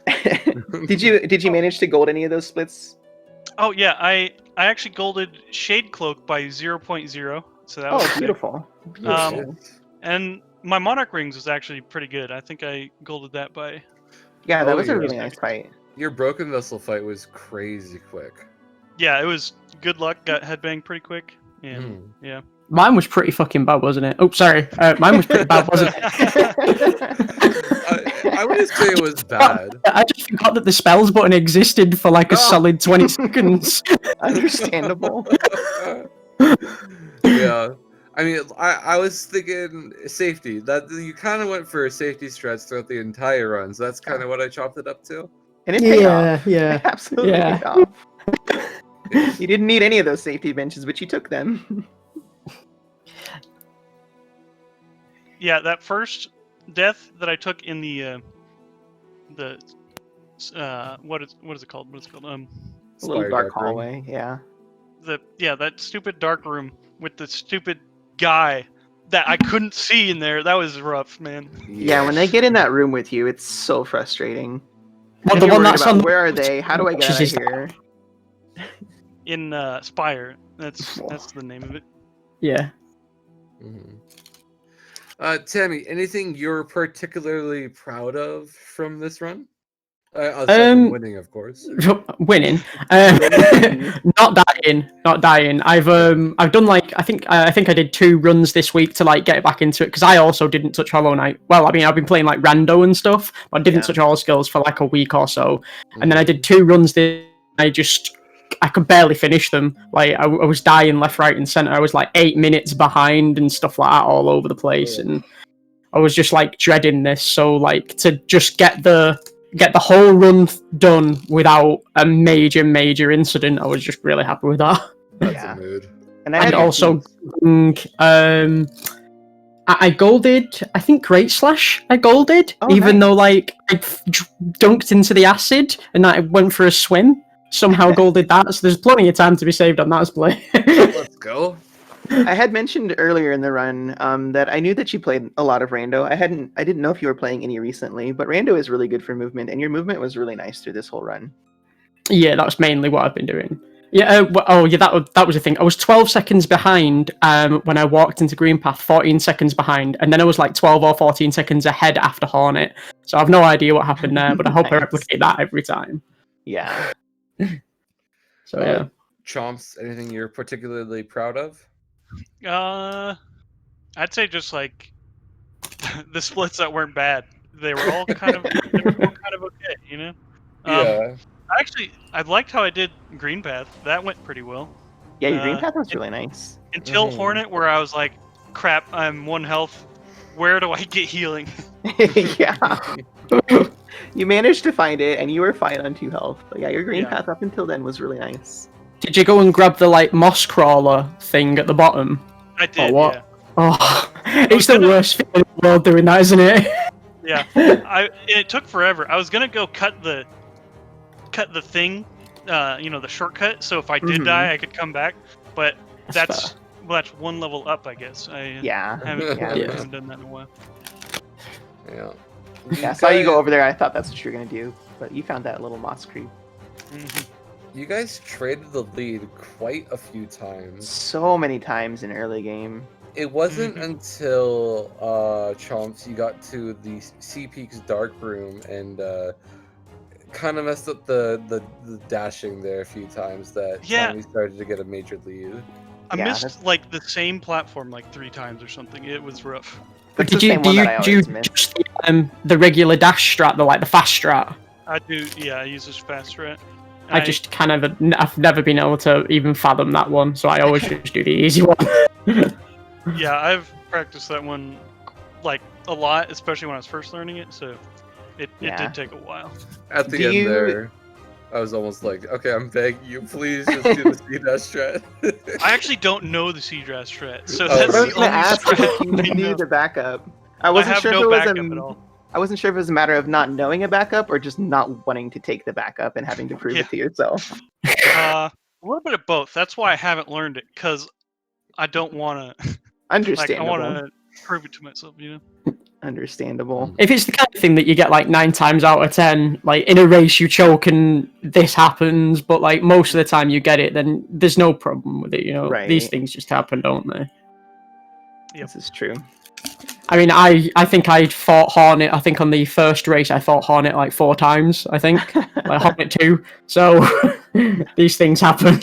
it? Did you manage to gold any of those splits? Oh yeah, I actually golded Shade Cloak by 0.0, so that was Oh, sick. beautiful. Beautiful. And my Monarch Rings was actually pretty good. I think I golded that by. Yeah, that Oh, was a yeah. really nice fight. Your Broken Vessel fight was crazy quick. Yeah, it was good luck. Got headbanged pretty quick, and yeah. Mine was pretty fucking bad, wasn't it? Oh, sorry. Mine was pretty bad, wasn't it? I wouldn't say it was bad. I just forgot that the spells button existed for like a Oh. solid 20 seconds. Understandable. Yeah. I mean, I was thinking safety. That you kind of went for safety strats throughout the entire run, so that's kind of what I chopped it up to. And it paid off. Yeah. It absolutely Yeah. paid off. You didn't need any of those safety benches, but you took them. Yeah, that first death that I took in the what is it called? What is it called? A Spire little dark room. hallway, yeah. That stupid dark room with the stupid guy that I couldn't see in there. That was rough, man. Yeah, when they get in that room with you, it's so frustrating. Well, And the you're one worried that's about, on the where are they? How do I get out of Is that- here? In Spire, that's the name of it. Yeah. Tammy, anything you're particularly proud of from this run? Aside from winning, of course. Winning. Not dying. I've done like I think I did 2 runs this week to like get back into it because I also didn't touch Hollow Knight. Well, I mean I've been playing like rando and stuff, but I didn't touch all skills for like a week or so, and then I did 2 runs. I could barely finish them. Like I was dying left, right, and center. I was like 8 minutes behind and stuff like that all over the place, and I was just like dreading this. So like to just get the whole run done without a major incident, I was just really happy with that. That's a mood. And also, I golded. I think Great Slash. I golded, even though like I dunked into the acid and I went for a swim. Somehow golded that. So there's plenty of time to be saved on that play. Let's go. I had mentioned earlier in the run that I knew that you played a lot of Rando. I didn't know if you were playing any recently, but Rando is really good for movement, and your movement was really nice through this whole run. Yeah, that's mainly what I've been doing. Yeah. That was the thing. I was 12 seconds behind when I walked into Green Path, 14 seconds behind, and then I was like 12 or 14 seconds ahead after Hornet. So I have no idea what happened there, but I hope I replicate that every time. Yeah. So yeah. Chomps, anything you're particularly proud of? I'd say just like the splits that weren't bad. They were all kind of okay, you know. Yeah. I liked how I did Green Path. That went pretty well. Yeah, your Green Path was really nice. Until Hornet, where I was like, crap, I'm 1 health. Where do I get healing? Yeah. You managed to find it, and you were fine on 2 health. But yeah, your Green Path up until then was really nice. Did you go and grab the like moss crawler thing at the bottom? I did. Or what? Yeah. Oh, it's the worst thing in the world doing that, isn't it? Yeah. It took forever. I was gonna go cut the thing, the shortcut. So if I did die, I could come back. But that's 1 level up, I guess. I haven't done that in a while. Yeah. Yeah, I saw you go over there. I thought that's what you were gonna do, but you found that little moss creep. You guys traded the lead quite a few times. So many times in early game. It wasn't until Chomps you got to the Sea Peaks dark room and kind of messed up the dashing there a few times that Tommy started to get a major lead. I missed like the same platform like 3 times or something. It was rough. But do you just the regular dash strat, the fast strat? I do. Yeah, I use this fast strat. I just kind of I've never been able to even fathom that one, so I always just do the easy one. Yeah, I've practiced that one like a lot, especially when I was first learning it. So it did take a while. At the end there, I was almost like, okay, I'm begging you, please just do the C dash strat. I actually don't know the C dash strat, so I that's was the gonna only ask if you strat I knew know. the backup. I wasn't have sure no if it was backup at all. I wasn't sure if it was a matter of not knowing a backup or just not wanting to take the backup and having to prove it to yourself. A little bit of both. That's why I haven't learned it, because I don't want to. Understandable. I want to prove it to myself, you know. Understandable. If it's the kind of thing that you get like 9 times out of 10, like in a race you choke and this happens, but like most of the time you get it, then there's no problem with it. You know, these Right. things just happen, don't they? Yep. This is true. I mean, I think I fought Hornet. I think on the first race I fought Hornet like 4 times. I think like Hornet 2. So these things happen.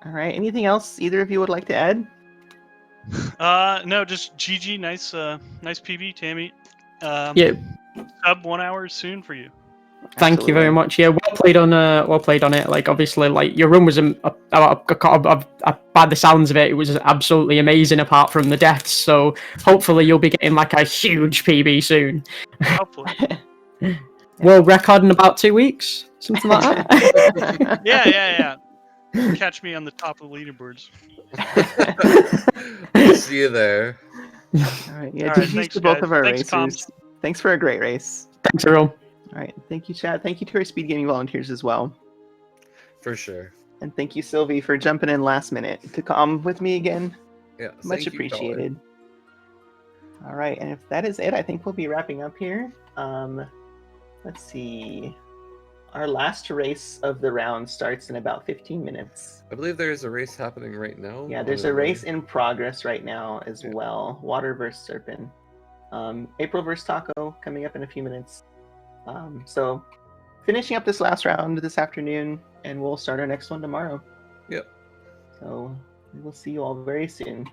All right. Anything else either of you would like to add? No, just GG. Nice PB, Tammy. Yeah. Sub 1 hour soon for you. Thank you very Absolutely. much. Yeah, well played on it. Like obviously, like your run was by the sounds of it, it was absolutely amazing. Apart from the deaths, so hopefully you'll be getting like a huge PB soon. Hopefully. World record in about 2 weeks, something like that. Yeah. Catch me on the top of the leaderboards. We'll see you there. All right. Yeah. All right, GG's thanks, to both guys. of our Thanks, racers. Comps. Thanks for a great race. Thanks, everyone. All right. Thank you, Chad. Thank you to our speed gaming volunteers as well. For sure. And thank you, Sylvie, for jumping in last minute to come with me again. Yeah. Much thank you, Colin. appreciated. All right, and if that is it, I think we'll be wrapping up here. Let's see. Our last race of the round starts in about 15 minutes. I believe there is a race happening right now. Yeah, there's a race in progress right now as well. Water versus Serpent. April versus Taco coming up in a few minutes. So finishing up this last round this afternoon, and we'll start our next one tomorrow. Yep. So we will see you all very soon.